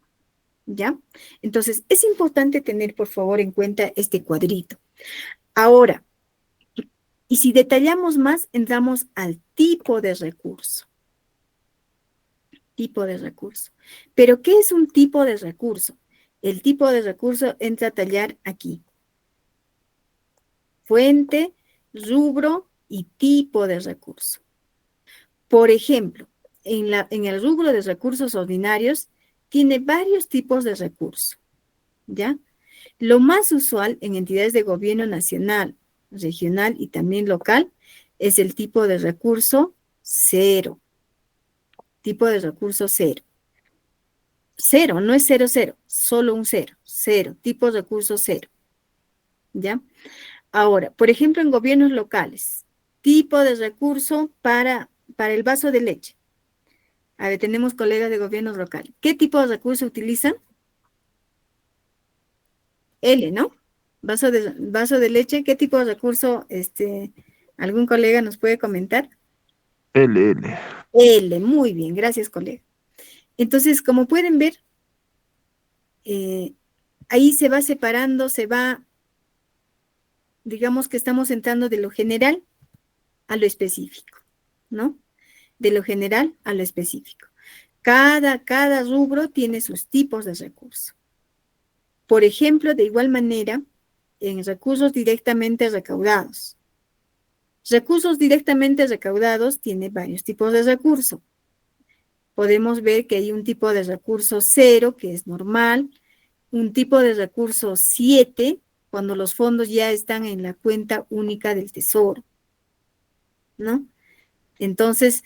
¿ya? Entonces, es importante tener, por favor, en cuenta este cuadrito. Ahora, y si detallamos más, entramos al tipo de recurso. Tipo de recurso. ¿Pero qué es un tipo de recurso? El tipo de recurso entra a tallar aquí. Fuente, rubro y tipo de recurso. Por ejemplo, en el rubro de recursos ordinarios, tiene varios tipos de recurso, ¿ya? Lo más usual en entidades de gobierno nacional, regional y también local es el tipo de recurso 0. Tipo de recurso 0. 0, no es 00, solo un 0. 0, tipo de recurso 0. ¿Ya? Ahora, por ejemplo, en gobiernos locales, tipo de recurso para el vaso de leche. A ver, tenemos colegas de gobiernos locales. ¿Qué tipo de recurso utilizan? L, ¿no? Vaso de leche, ¿qué tipo de recurso, algún colega nos puede comentar? LL. L, muy bien, gracias, colega. Entonces, como pueden ver, ahí se va separando, digamos que estamos entrando de lo general a lo específico, ¿no? De lo general a lo específico. Cada rubro tiene sus tipos de recursos. Por ejemplo, de igual manera, en recursos directamente recaudados. Recursos directamente recaudados tiene varios tipos de recursos. Podemos ver que hay un tipo de recurso 0, que es normal, un tipo de recurso 7, cuando los fondos ya están en la cuenta única del tesoro, ¿no? Entonces,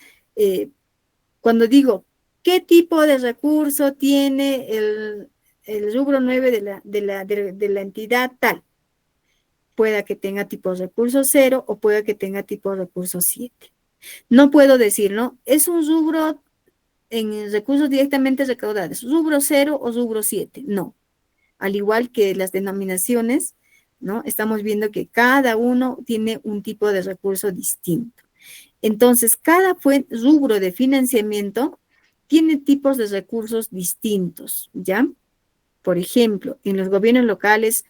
cuando digo, ¿qué tipo de recurso tiene el rubro 9 de la entidad tal? Pueda que tenga tipo recurso 0 o pueda que tenga tipo recurso 7. No puedo decir, ¿no? Es un rubro en recursos directamente recaudados, rubro 0 o rubro 7. No. Al igual que las denominaciones, ¿no? Estamos viendo que cada uno tiene un tipo de recurso distinto. Entonces, cada rubro de financiamiento tiene tipos de recursos distintos, ¿ya? Por ejemplo, en los gobiernos locales,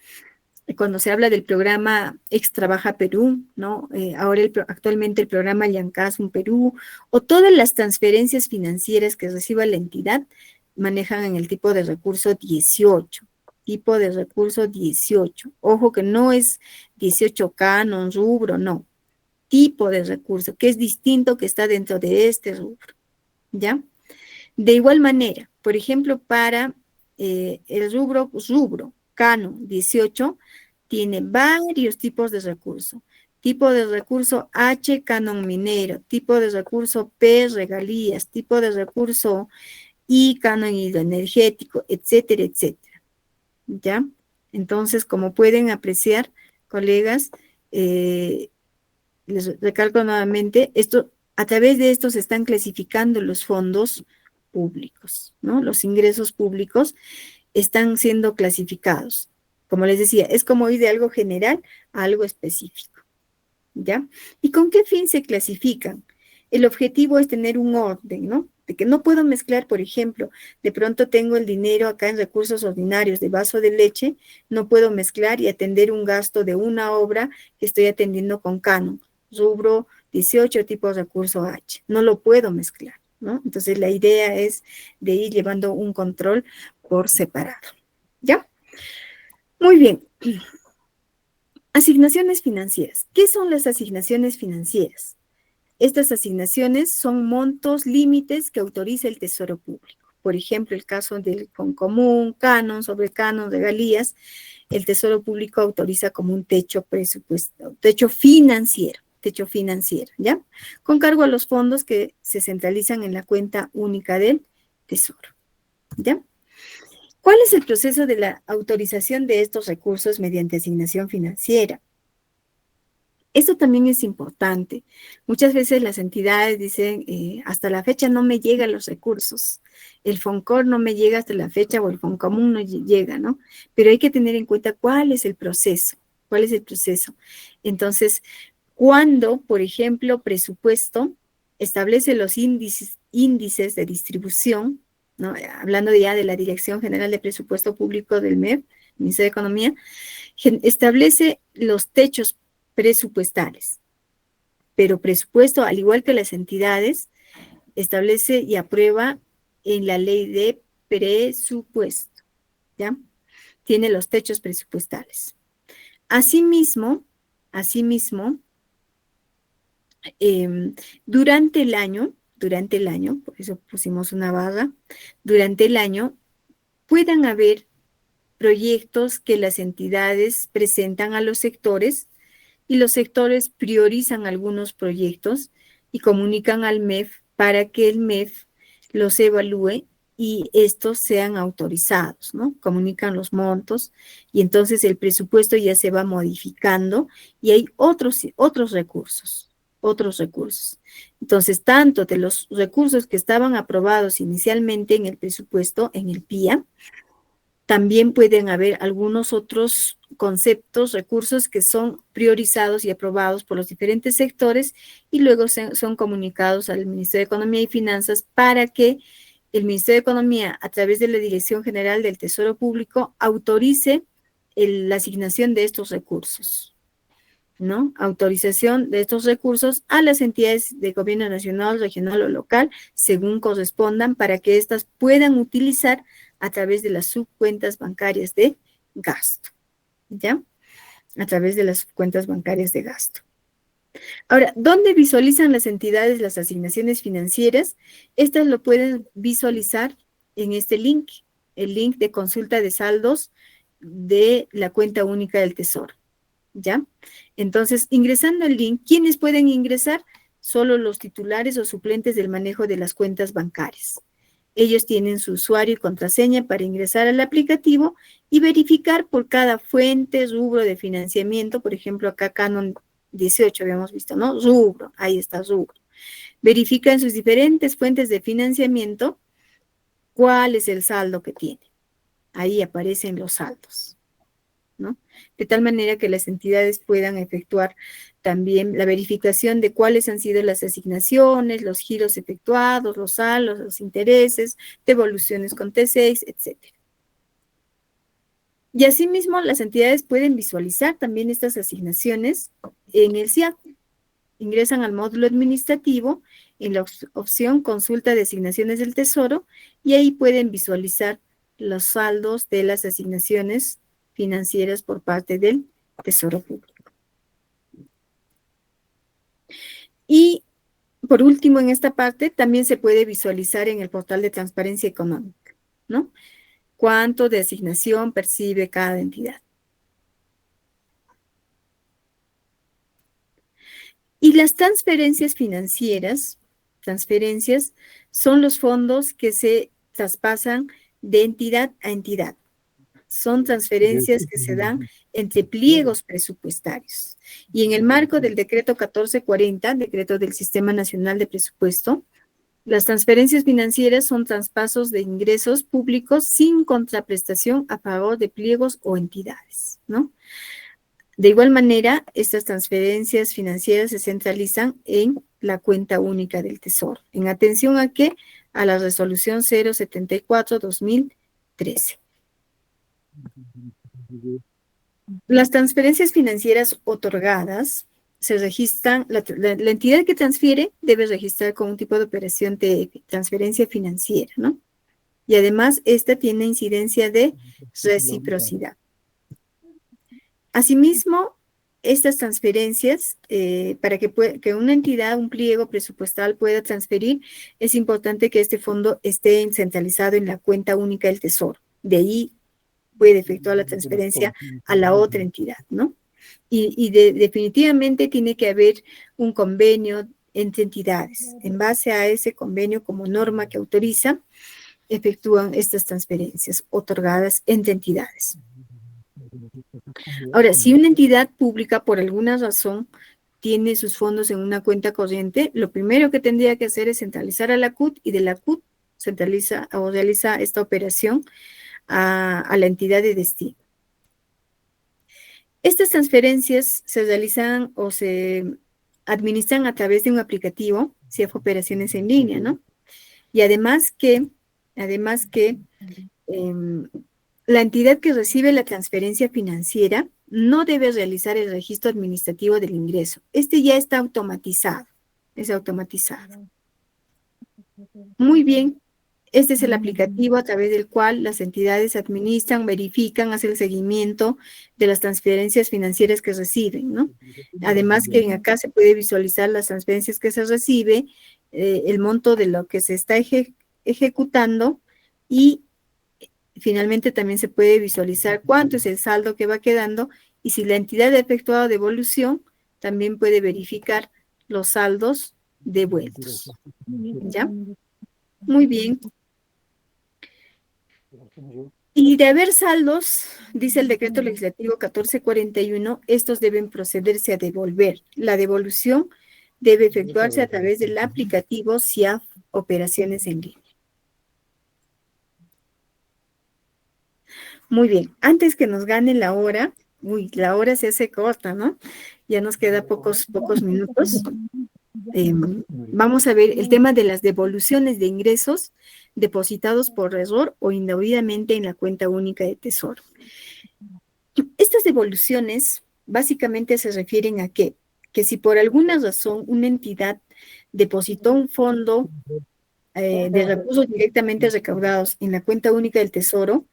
cuando se habla del programa Extrabaja Perú, ¿no? Ahora actualmente el programa Yancasum Perú, o todas las transferencias financieras que reciba la entidad, manejan en el tipo de recurso 18. Tipo de recurso 18. Ojo que no es 18 canon, rubro, no. Tipo de recurso, que es distinto, que está dentro de este rubro, ¿ya? De igual manera, por ejemplo, para el rubro canon 18, tiene varios tipos de recurso. Tipo de recurso H, canon minero. Tipo de recurso P, regalías. Tipo de recurso I, canon hidroenergético, etcétera, etcétera. ¿Ya? Entonces, como pueden apreciar, colegas, les recalco nuevamente, a través de esto se están clasificando los fondos públicos, ¿no? Los ingresos públicos están siendo clasificados. Como les decía, es como ir de algo general a algo específico, ¿ya? ¿Y con qué fin se clasifican? El objetivo es tener un orden, ¿no? De que no puedo mezclar, por ejemplo, de pronto tengo el dinero acá en recursos ordinarios de vaso de leche, no puedo mezclar y atender un gasto de una obra que estoy atendiendo con canon, rubro 18 tipo recurso H, no lo puedo mezclar, ¿no? Entonces la idea es de ir llevando un control por separado, ¿ya? Muy bien. Asignaciones financieras. ¿Qué son las asignaciones financieras? Estas asignaciones son montos límites que autoriza el Tesoro Público. Por ejemplo, el caso del Concomún, canon, sobre canon, regalías, el Tesoro Público autoriza como un techo presupuestario, techo financiero, ¿ya? Con cargo a los fondos que se centralizan en la cuenta única del Tesoro, ¿ya? ¿Cuál es el proceso de la autorización de estos recursos mediante asignación financiera? Esto también es importante. Muchas veces las entidades dicen, hasta la fecha no me llegan los recursos. El FONCOR no me llega hasta la fecha o el FONCOMUN no llega, ¿no? Pero hay que tener en cuenta cuál es el proceso. ¿Cuál es el proceso? Entonces, cuando, por ejemplo, presupuesto establece los índices de distribución, ¿no? Hablando ya de la Dirección General de Presupuesto Público del MEP, Ministerio de Economía, establece los techos presupuestales, pero presupuesto, al igual que las entidades, establece y aprueba en la ley de presupuesto, ¿ya? Tiene los techos presupuestales. Asimismo, durante el año, por eso pusimos una barra, durante el año puedan haber proyectos que las entidades presentan a los sectores y los sectores priorizan algunos proyectos y comunican al MEF para que el MEF los evalúe y estos sean autorizados, ¿no? Comunican los montos y entonces el presupuesto ya se va modificando y hay otros recursos. Entonces, tanto de los recursos que estaban aprobados inicialmente en el presupuesto, en el PIA, también pueden haber algunos otros conceptos, recursos que son priorizados y aprobados por los diferentes sectores y luego son comunicados al Ministerio de Economía y Finanzas para que el Ministerio de Economía, a través de la Dirección General del Tesoro Público, autorice la asignación de estos recursos, ¿no? Autorización de estos recursos a las entidades de gobierno nacional, regional o local, según correspondan, para que éstas puedan utilizar a través de las subcuentas bancarias de gasto, ¿ya? a través de las cuentas bancarias de gasto. Ahora, ¿dónde visualizan las entidades las asignaciones financieras? Estas lo pueden visualizar en este link, el link de consulta de saldos de la cuenta única del Tesoro, ¿ya? Entonces, ingresando el link, ¿quiénes pueden ingresar? Solo los titulares o suplentes del manejo de las cuentas bancarias. Ellos tienen su usuario y contraseña para ingresar al aplicativo y verificar por cada fuente, rubro de financiamiento. Por ejemplo, acá Canon 18 habíamos visto, ¿no? Rubro, ahí está rubro. Verifica en sus diferentes fuentes de financiamiento cuál es el saldo que tiene. Ahí aparecen los saldos, ¿no? De tal manera que las entidades puedan efectuar también la verificación de cuáles han sido las asignaciones, los giros efectuados, los saldos, los intereses, devoluciones con T6, etc. Y asimismo, las entidades pueden visualizar también estas asignaciones en el SIAC. Ingresan al módulo administrativo en la opción Consulta de asignaciones del Tesoro y ahí pueden visualizar los saldos de las asignaciones financieras por parte del Tesoro Público. Y por último, en esta parte también se puede visualizar en el portal de transparencia económica, ¿no? Cuánto de asignación percibe cada entidad. Y las transferencias financieras, son los fondos que se traspasan de entidad a entidad. Son transferencias que se dan entre pliegos presupuestarios. Y en el marco del decreto 1440, decreto del Sistema Nacional de Presupuesto, las transferencias financieras son traspasos de ingresos públicos sin contraprestación a favor de pliegos o entidades, ¿no? De igual manera, estas transferencias financieras se centralizan en la cuenta única del Tesoro. ¿En atención a qué? A la resolución 074/2013. Las transferencias financieras otorgadas se registran, la entidad que transfiere debe registrar con un tipo de operación de transferencia financiera, ¿no? Y además, esta tiene incidencia de reciprocidad. Asimismo, estas transferencias, para que una entidad, un pliego presupuestal pueda transferir, es importante que este fondo esté centralizado en la cuenta única del Tesoro. De ahí puede efectuar la transferencia a la otra entidad, ¿no? Y definitivamente tiene que haber un convenio entre entidades. En base a ese convenio, como norma que autoriza, efectúan estas transferencias otorgadas entre entidades. Ahora, si una entidad pública por alguna razón tiene sus fondos en una cuenta corriente, lo primero que tendría que hacer es centralizar a la CUT y de la CUT centraliza o realiza esta operación a la entidad de destino. Estas transferencias se realizan o se administran a través de un aplicativo, CIAF Operaciones en línea, ¿no? Y además que la entidad que recibe la transferencia financiera no debe realizar el registro administrativo del ingreso. Este ya está automatizado, es automatizado. Muy bien, este es el aplicativo a través del cual las entidades administran, verifican, hacen el seguimiento de las transferencias financieras que reciben, ¿no? Además que acá se puede visualizar las transferencias que se recibe, el monto de lo que se está ejecutando y finalmente también se puede visualizar cuánto es el saldo que va quedando y si la entidad ha efectuado devolución, también puede verificar los saldos devueltos. ¿Ya? Muy bien. Y de haber saldos, dice el decreto legislativo 1441, estos deben procederse a devolver. La devolución debe efectuarse a través del aplicativo CIAF Operaciones en línea. Muy bien, antes que nos gane la hora, la hora se hace corta, ¿no? Ya nos queda pocos minutos. Vamos a ver el tema de las devoluciones de ingresos depositados por error o indebidamente en la cuenta única de Tesoro. Estas devoluciones básicamente se refieren a que si por alguna razón una entidad depositó un fondo de recursos directamente recaudados en la cuenta única del Tesoro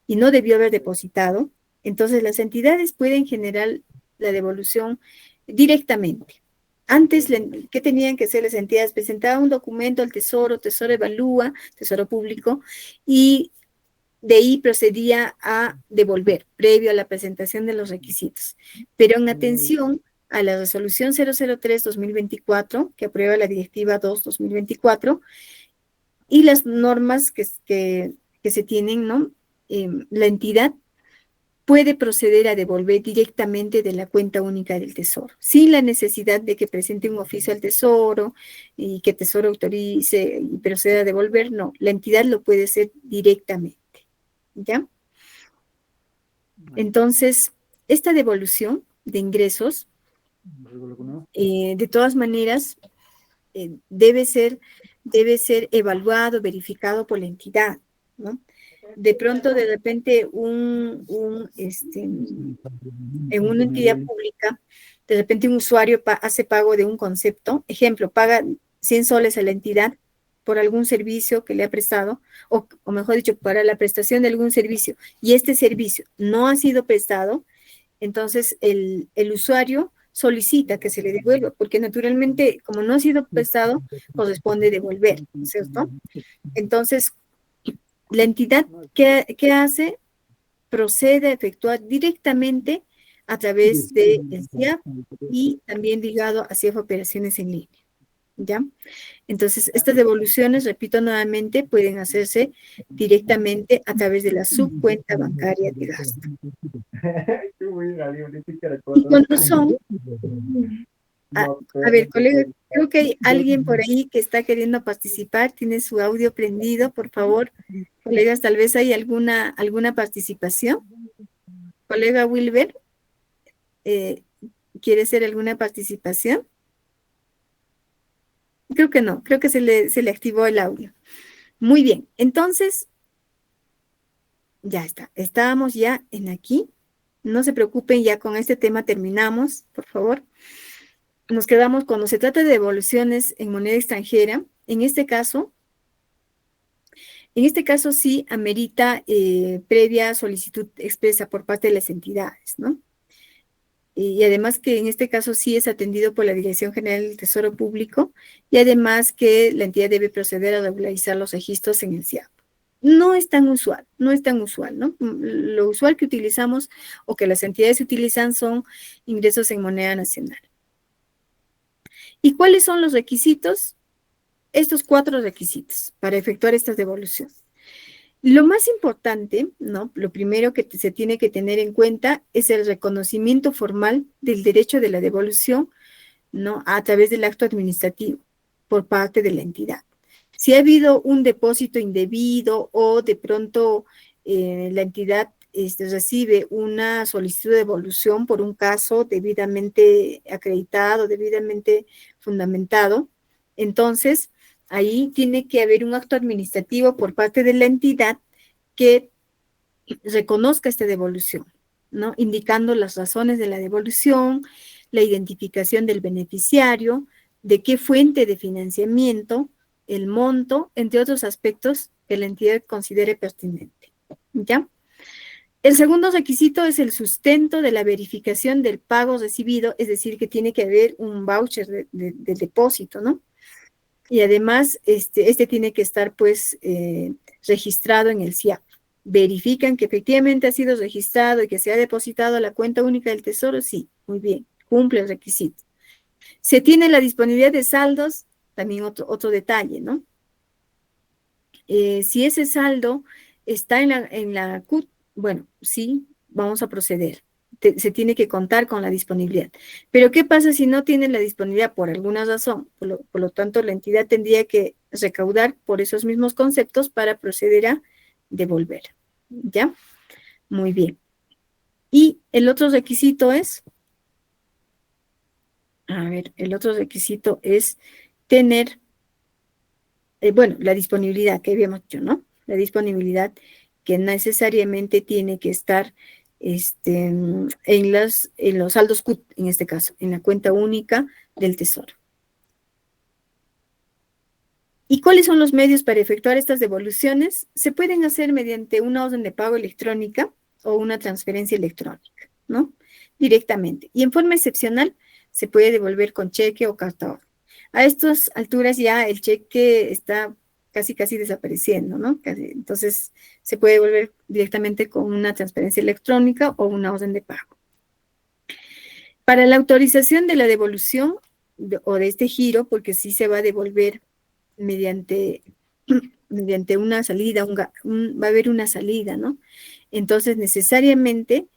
y no debió haber depositado, entonces las entidades pueden generar la devolución directamente. Antes, ¿qué tenían que hacer las entidades? Presentaban un documento al Tesoro, Tesoro evalúa, Tesoro Público, y de ahí procedía a devolver, previo a la presentación de los requisitos. Pero en atención a la resolución 003-2024, que aprueba la directiva 2-2024, y las normas que se tienen, ¿no? La entidad puede proceder a devolver directamente de la cuenta única del Tesoro, sin la necesidad de que presente un oficio al Tesoro y que Tesoro autorice y proceda a devolver. No, la entidad lo puede hacer directamente, ¿ya? Entonces, esta devolución de ingresos, de todas maneras, debe ser evaluado, verificado por la entidad, ¿no? De pronto, de repente, en una entidad pública, de repente un usuario hace pago de un concepto, ejemplo, paga 100 soles a la entidad por algún servicio que le ha prestado, o mejor dicho, para la prestación de algún servicio, y este servicio no ha sido prestado, entonces el usuario solicita que se le devuelva, porque naturalmente, como no ha sido prestado, corresponde devolver, ¿no es cierto? Entonces, la entidad, ¿qué hace? Procede a efectuar directamente a través del CIAP y también ligado a CIAP Operaciones en Línea, ¿ya? Entonces, estas devoluciones, repito nuevamente, pueden hacerse directamente a través de la subcuenta bancaria de gasto. Y cuando son... A ver, colega, creo que hay alguien por ahí que está queriendo participar, tiene su audio prendido, por favor. Colegas, tal vez hay alguna participación. Colega Wilber, ¿quiere hacer alguna participación? Creo que no, creo que se le activó el audio. Muy bien, entonces, ya está, estábamos ya en aquí. No se preocupen, ya con este tema terminamos, por favor. Nos quedamos cuando se trata de devoluciones en moneda extranjera. En este caso sí amerita previa solicitud expresa por parte de las entidades, ¿no? Y además que en este caso sí es atendido por la Dirección General del Tesoro Público y además que la entidad debe proceder a regularizar los registros en el CIAP. No es tan usual, ¿no? Lo usual que utilizamos o que las entidades utilizan son ingresos en moneda nacional. ¿Y cuáles son los requisitos? Estos 4 requisitos para efectuar estas devoluciones. Lo más importante, ¿no? Lo primero que se tiene que tener en cuenta es el reconocimiento formal del derecho de la devolución, ¿no? A través del acto administrativo por parte de la entidad. Si ha habido un depósito indebido o de pronto la entidad recibe una solicitud de devolución por un caso debidamente acreditado, debidamente fundamentado, entonces ahí tiene que haber un acto administrativo por parte de la entidad que reconozca esta devolución, ¿no? Indicando las razones de la devolución, la identificación del beneficiario, de qué fuente de financiamiento, el monto, entre otros aspectos que la entidad considere pertinente, ¿ya? El segundo requisito es el sustento de la verificación del pago recibido, es decir, que tiene que haber un voucher de depósito, ¿no? Y además, este tiene que estar, pues, registrado en el CIAP. ¿Verifican que efectivamente ha sido registrado y que se ha depositado a la cuenta única del Tesoro? Sí, muy bien, cumple el requisito. ¿Se tiene la disponibilidad de saldos? También otro detalle, ¿no? Si ese saldo está en la CUT, bueno, sí, vamos a proceder. Se tiene que contar con la disponibilidad. Pero, ¿qué pasa si no tienen la disponibilidad por alguna razón? Por lo tanto, la entidad tendría que recaudar por esos mismos conceptos para proceder a devolver. ¿Ya? Muy bien. Y el otro requisito es, tener, bueno, la disponibilidad que habíamos dicho, ¿no? La disponibilidad que necesariamente tiene que estar en los saldos CUT, en este caso, en la cuenta única del Tesoro. ¿Y cuáles son los medios para efectuar estas devoluciones? Se pueden hacer mediante una orden de pago electrónica o una transferencia electrónica, ¿no? directamente. Y en forma excepcional se puede devolver con cheque o carta orden. A estas alturas ya el cheque está casi desapareciendo, ¿no? Entonces se puede devolver directamente con una transferencia electrónica o una orden de pago. Para la autorización de la devolución o de este giro, porque sí se va a devolver mediante una salida, va a haber una salida, ¿no? Entonces necesariamente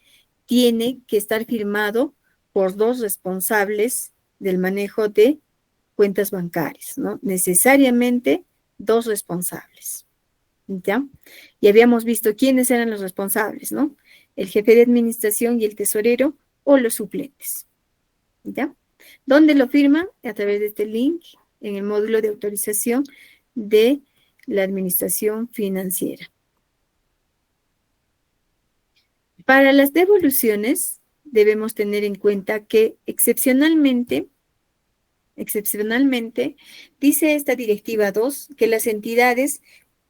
tiene que estar firmado por 2 responsables del manejo de cuentas bancarias, ¿no? Necesariamente 2 responsables, ¿ya? Y habíamos visto quiénes eran los responsables, ¿no? El jefe de administración y el tesorero o los suplentes, ¿ya? ¿Dónde lo firman? A través de este link en el módulo de autorización de la administración financiera. Para las devoluciones debemos tener en cuenta que excepcionalmente, dice esta directiva 2 que las entidades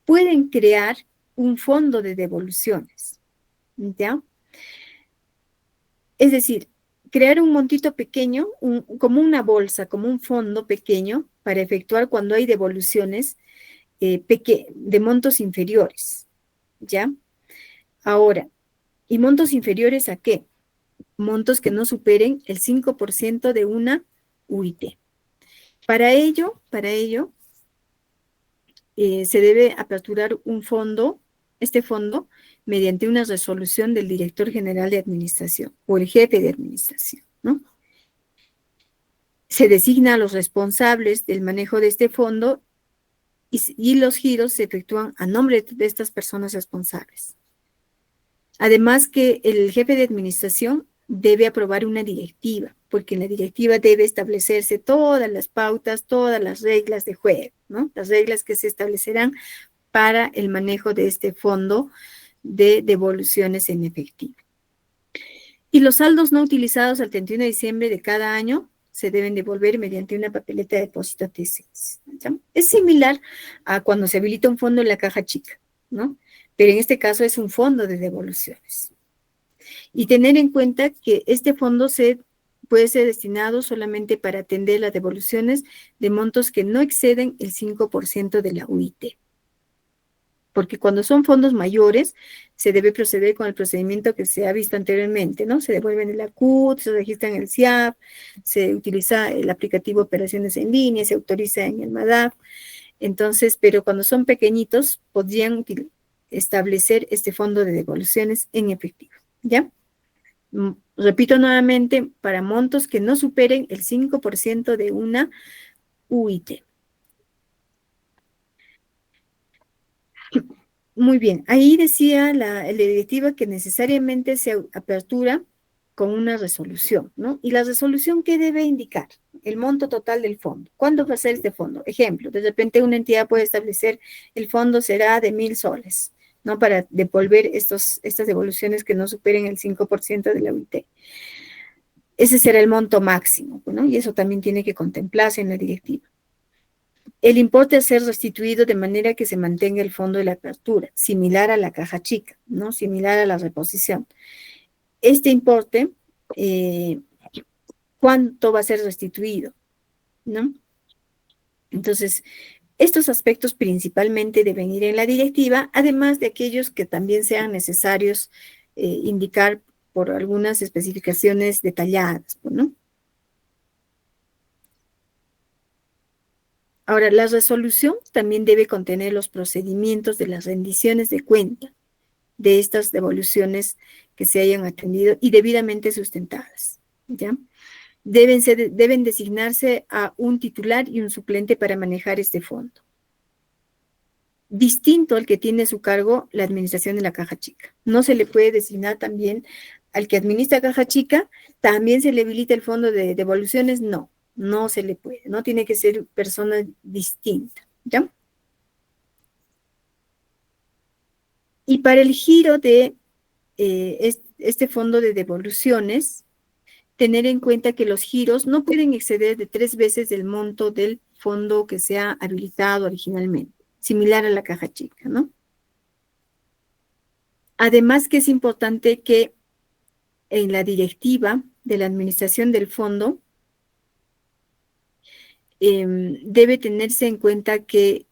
pueden crear un fondo de devoluciones, ¿ya? Es decir, crear un montito pequeño, como una bolsa, como un fondo pequeño para efectuar cuando hay devoluciones de montos inferiores, ¿ya? Ahora, ¿y montos inferiores a qué? Montos que no superen el 5% de una UIT. Para ello, se debe aperturar un fondo, este fondo, mediante una resolución del director general de administración o el jefe de administración, ¿no? Se designa a los responsables del manejo de este fondo y los giros se efectúan a nombre de estas personas responsables. Además que el jefe de administración debe aprobar una directiva, porque en la directiva debe establecerse todas las pautas, todas las reglas de juego, ¿no? Las reglas que se establecerán para el manejo de este fondo de devoluciones en efectivo. Y los saldos no utilizados al 31 de diciembre de cada año se deben devolver mediante una papeleta de depósito TCS. Es similar a cuando se habilita un fondo en la caja chica, ¿no? Pero en este caso es un fondo de devoluciones. Y tener en cuenta que este fondo puede ser destinado solamente para atender las devoluciones de montos que no exceden el 5% de la UIT. Porque cuando son fondos mayores, se debe proceder con el procedimiento que se ha visto anteriormente, ¿no? Se devuelven el ACUT, se registra en el SIAP, se utiliza el aplicativo Operaciones en Línea, se autoriza en el MADAF. Entonces, pero cuando son pequeñitos, podrían establecer este fondo de devoluciones en efectivo, ¿ya? Repito nuevamente, para montos que no superen el 5% de una UIT. Muy bien, ahí decía la directiva que necesariamente se apertura con una resolución, ¿no? Y la resolución, ¿qué debe indicar? El monto total del fondo. ¿Cuándo va a ser este fondo? Ejemplo, de repente una entidad puede establecer, el fondo será de 1,000 soles, ¿no? Para devolver estas devoluciones que no superen el 5% de la UIT. Ese será el monto máximo, ¿no? Y eso también tiene que contemplarse en la directiva. El importe a ser restituido de manera que se mantenga el fondo de la apertura, similar a la caja chica, ¿no? Similar a la reposición. Este importe, ¿cuánto va a ser restituido? ¿No? Entonces, estos aspectos principalmente deben ir en la directiva, además de aquellos que también sean necesarios indicar por algunas especificaciones detalladas, ¿no? Ahora, la resolución también debe contener los procedimientos de las rendiciones de cuenta de estas devoluciones que se hayan atendido y debidamente sustentadas, ¿ya? Deben designarse a un titular y un suplente para manejar este fondo, distinto al que tiene a su cargo la administración de la caja chica. No se le puede designar también al que administra caja chica, también se le habilita el fondo de devoluciones, no se le puede, no tiene que ser persona distinta, ¿ya? Y para el giro de este fondo de devoluciones, tener en cuenta que los giros no pueden exceder de 3 veces el monto del fondo que se ha habilitado originalmente, similar a la caja chica, ¿no? Además que es importante que en la directiva de la administración del fondo, debe tenerse en cuenta que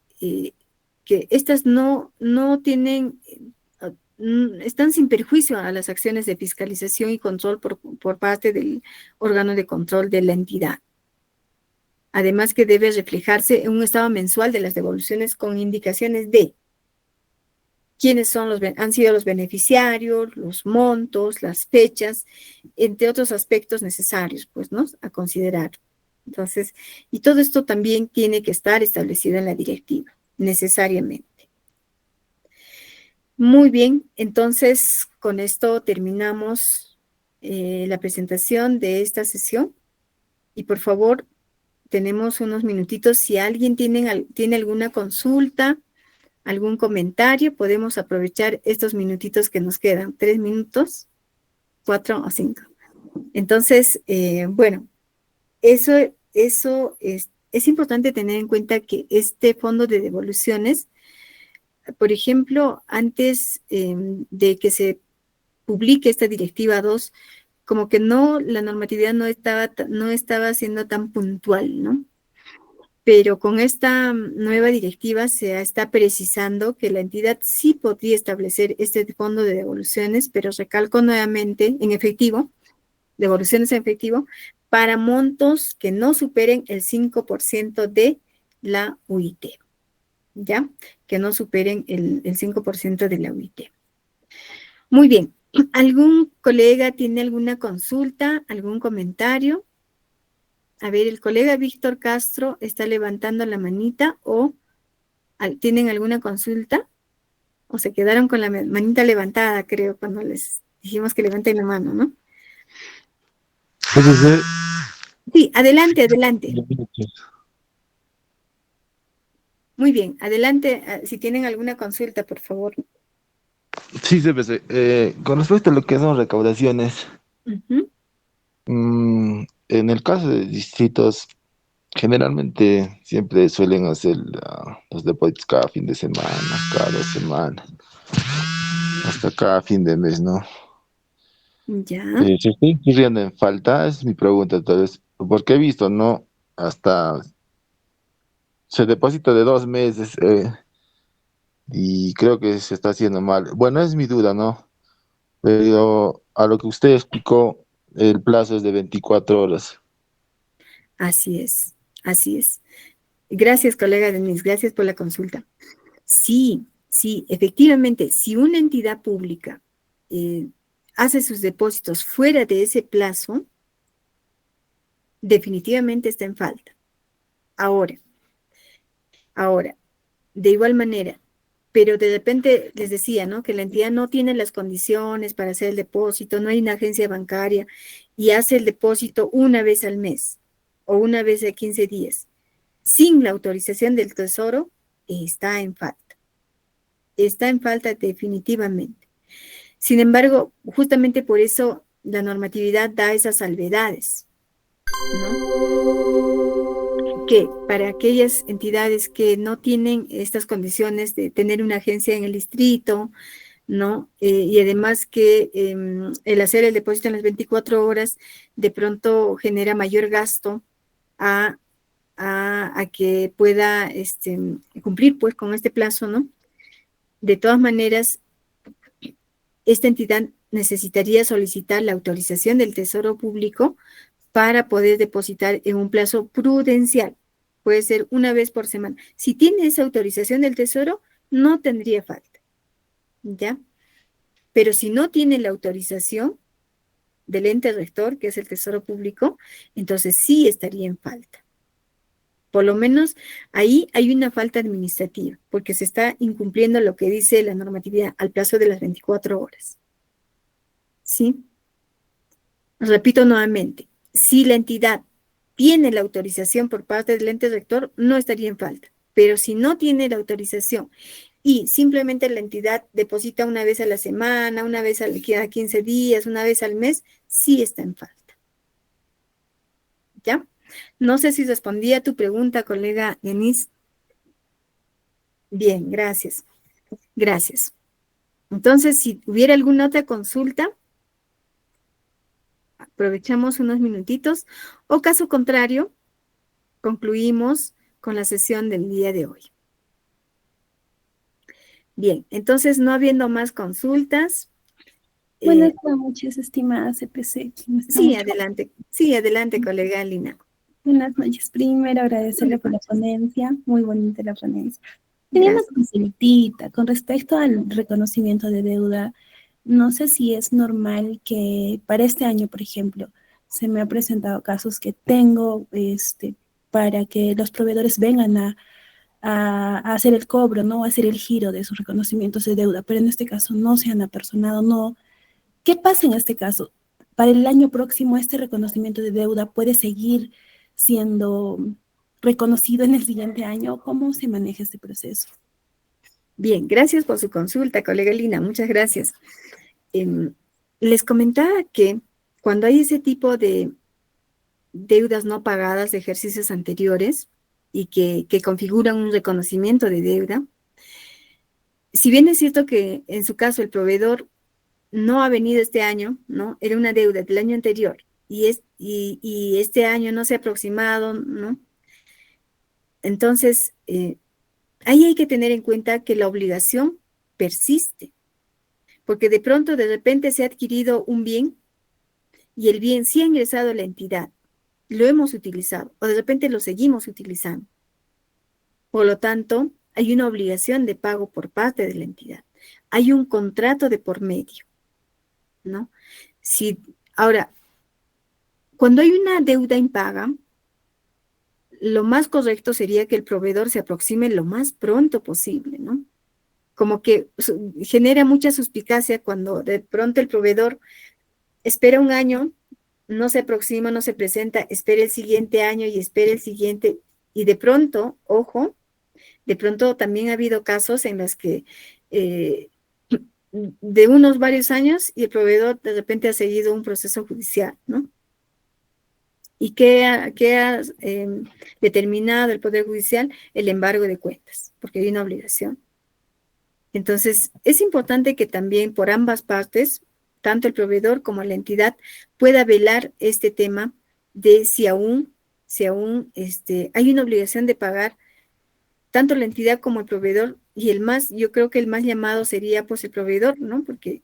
estas no tienen, están sin perjuicio a las acciones de fiscalización y control por parte del órgano de control de la entidad. Además que debe reflejarse en un estado mensual de las devoluciones con indicaciones de quiénes han sido los beneficiarios, los montos, las fechas, entre otros aspectos necesarios, pues, ¿no?, a considerar. Entonces, y todo esto también tiene que estar establecido en la directiva, necesariamente. Muy bien, entonces, con esto terminamos la presentación de esta sesión. Y por favor, tenemos unos minutitos. Si alguien tiene alguna consulta, algún comentario, podemos aprovechar estos minutitos que nos quedan, 3 minutos, 4 o 5. Entonces, bueno, eso es importante tener en cuenta que este fondo de devoluciones, por ejemplo, antes de que se publique esta directiva 2, como que la normatividad no estaba siendo tan puntual, ¿no? Pero con esta nueva directiva se está precisando que la entidad sí podría establecer este fondo de devoluciones, pero recalco nuevamente, en efectivo, devoluciones en efectivo, para montos que no superen el 5% de la UIT, ¿ya? Que no superen el 5% de la UIT. Muy bien. ¿Algún colega tiene alguna consulta, algún comentario? A ver, el colega Víctor Castro está levantando la manita, o ¿tienen alguna consulta? O se quedaron con la manita levantada, creo, cuando les dijimos que levanten la mano, ¿no? Sí, adelante, adelante. Muy bien, adelante, si tienen alguna consulta, por favor. Sí, CPC. Con respecto a lo que son recaudaciones, Ujú. en el caso de distritos, generalmente siempre suelen hacer los depósitos cada fin de semana, cada 2 semanas, hasta cada fin de mes, ¿no? Ya, ¿Se está incurriendo en falta? Es mi pregunta, entonces, porque he visto, ¿no? Hasta se deposita de 2 meses, y creo que se está haciendo mal. Bueno, es mi duda, ¿no? Pero a lo que usted explicó, el plazo es de 24 horas. así es, así es. Gracias, colega Denise, gracias por la consulta. Sí, efectivamente, si una entidad pública hace sus depósitos fuera de ese plazo, definitivamente está en falta. Ahora, de igual manera, pero de repente les decía, ¿no?, que la entidad no tiene las condiciones para hacer el depósito, no hay una agencia bancaria y hace el depósito una vez al mes o una vez a 15 días, sin la autorización del Tesoro, está en falta. Está en falta definitivamente. Sin embargo, justamente por eso la normatividad da esas salvedades, ¿no? Que para aquellas entidades que no tienen estas condiciones de tener una agencia en el distrito, ¿no? Y además que el hacer el depósito en las 24 horas de pronto genera mayor gasto a que pueda cumplir pues con este plazo, ¿no? De todas maneras, esta entidad necesitaría solicitar la autorización del Tesoro Público para poder depositar en un plazo prudencial. Puede ser una vez por semana. Si tiene esa autorización del Tesoro, no tendría falta, ¿ya? Pero si no tiene la autorización del ente rector, que es el Tesoro Público, entonces sí estaría en falta. Por lo menos ahí hay una falta administrativa, porque se está incumpliendo lo que dice la normatividad al plazo de las 24 horas. ¿Sí? Repito nuevamente, si la entidad tiene la autorización por parte del ente rector, no estaría en falta. Pero si no tiene la autorización y simplemente la entidad deposita una vez a la semana, una vez cada 15 días, una vez al mes, sí está en falta. ¿Ya? No sé si respondí a tu pregunta, colega Denise. Bien, gracias. Gracias. Entonces, si hubiera alguna otra consulta, aprovechamos unos minutitos, o caso contrario, concluimos con la sesión del día de hoy. Bien, entonces no habiendo más consultas. Buenas noches, estimada CPC. Sí, adelante, colega Lina. Buenas noches. Primero, agradecerle por la ponencia. Muy bonita la ponencia. Tenía una consultita con respecto al reconocimiento de deuda. No sé si es normal que para este año, por ejemplo, se me ha presentado casos que tengo para que los proveedores vengan a hacer el cobro, ¿no? A hacer el giro de sus reconocimientos de deuda, pero en este caso no se han apersonado, no. ¿Qué pasa en este caso? Para el año próximo, ¿este reconocimiento de deuda puede seguir siendo reconocido en el siguiente año? ¿Cómo se maneja este proceso? Bien, gracias por su consulta, colega Lina, muchas gracias. Les comentaba que cuando hay ese tipo de deudas no pagadas de ejercicios anteriores y que configuran un reconocimiento de deuda, si bien es cierto que en su caso el proveedor no ha venido este año, ¿no? Era una deuda del año anterior y este año no se ha aproximado, ¿no? Entonces, ahí hay que tener en cuenta que la obligación persiste, porque de pronto, de repente se ha adquirido un bien y el bien sí ha ingresado a la entidad, lo hemos utilizado o de repente lo seguimos utilizando. Por lo tanto, hay una obligación de pago por parte de la entidad. Hay un contrato de por medio, ¿no? Ahora, cuando hay una deuda impaga, lo más correcto sería que el proveedor se aproxime lo más pronto posible, ¿no? Como que genera mucha suspicacia cuando de pronto el proveedor espera un año, no se aproxima, no se presenta, espera el siguiente año y espera el siguiente, y de pronto, ojo, de pronto también ha habido casos en los que de unos varios años y el proveedor de repente ha seguido un proceso judicial, ¿no? ¿Y qué ha determinado el Poder Judicial? El embargo de cuentas, porque hay una obligación. Entonces, es importante que también por ambas partes, tanto el proveedor como la entidad, pueda velar este tema de si aún hay una obligación de pagar tanto la entidad como el proveedor, y yo creo que el más llamado sería pues el proveedor, ¿no? Porque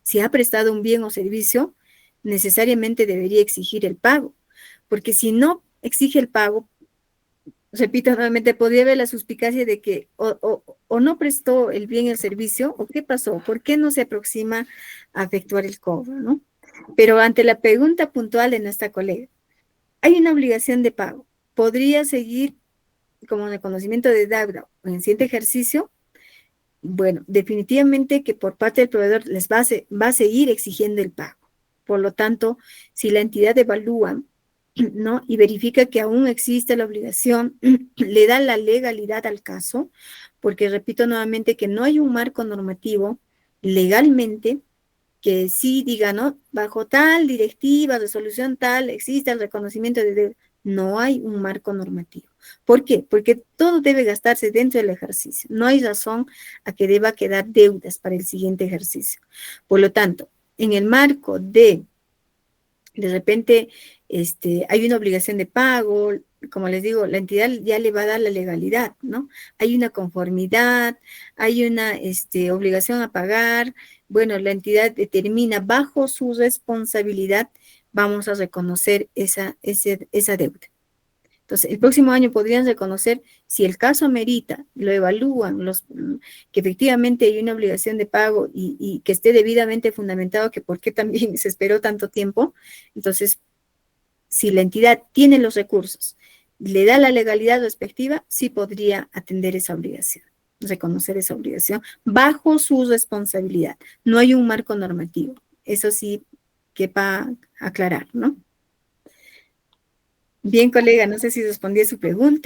si ha prestado un bien o servicio, necesariamente debería exigir el pago, porque si no exige el pago, repito nuevamente, podría haber la suspicacia de que o no prestó el bien el servicio, o qué pasó, por qué no se aproxima a efectuar el cobro, ¿no? Pero ante la pregunta puntual de nuestra colega, hay una obligación de pago, ¿podría seguir como reconocimiento de deuda en el siguiente ejercicio? Bueno, definitivamente que por parte del proveedor les va a seguir exigiendo el pago. Por lo tanto, si la entidad evalúa, ¿no? Y verifica que aún existe la obligación, le da la legalidad al caso, porque repito nuevamente que no hay un marco normativo legalmente que sí diga, ¿no? Bajo tal directiva, resolución tal, existe el reconocimiento de deuda. No hay un marco normativo. ¿Por qué? Porque todo debe gastarse dentro del ejercicio. No hay razón a que deba quedar deudas para el siguiente ejercicio. Por lo tanto, en el marco de repente, hay una obligación de pago, como les digo, la entidad ya le va a dar la legalidad, ¿no? Hay una conformidad, hay una obligación a pagar, bueno, la entidad determina bajo su responsabilidad, vamos a reconocer esa deuda. Entonces, el próximo año podrían reconocer si el caso amerita, lo evalúan, que efectivamente hay una obligación de pago y que esté debidamente fundamentado, que por qué también se esperó tanto tiempo. Entonces, si la entidad tiene los recursos, le da la legalidad respectiva, sí podría atender esa obligación, reconocer esa obligación bajo su responsabilidad. No hay un marco normativo. Eso sí que va a aclarar, ¿no? Bien, colega, no sé si respondí a su pregunta.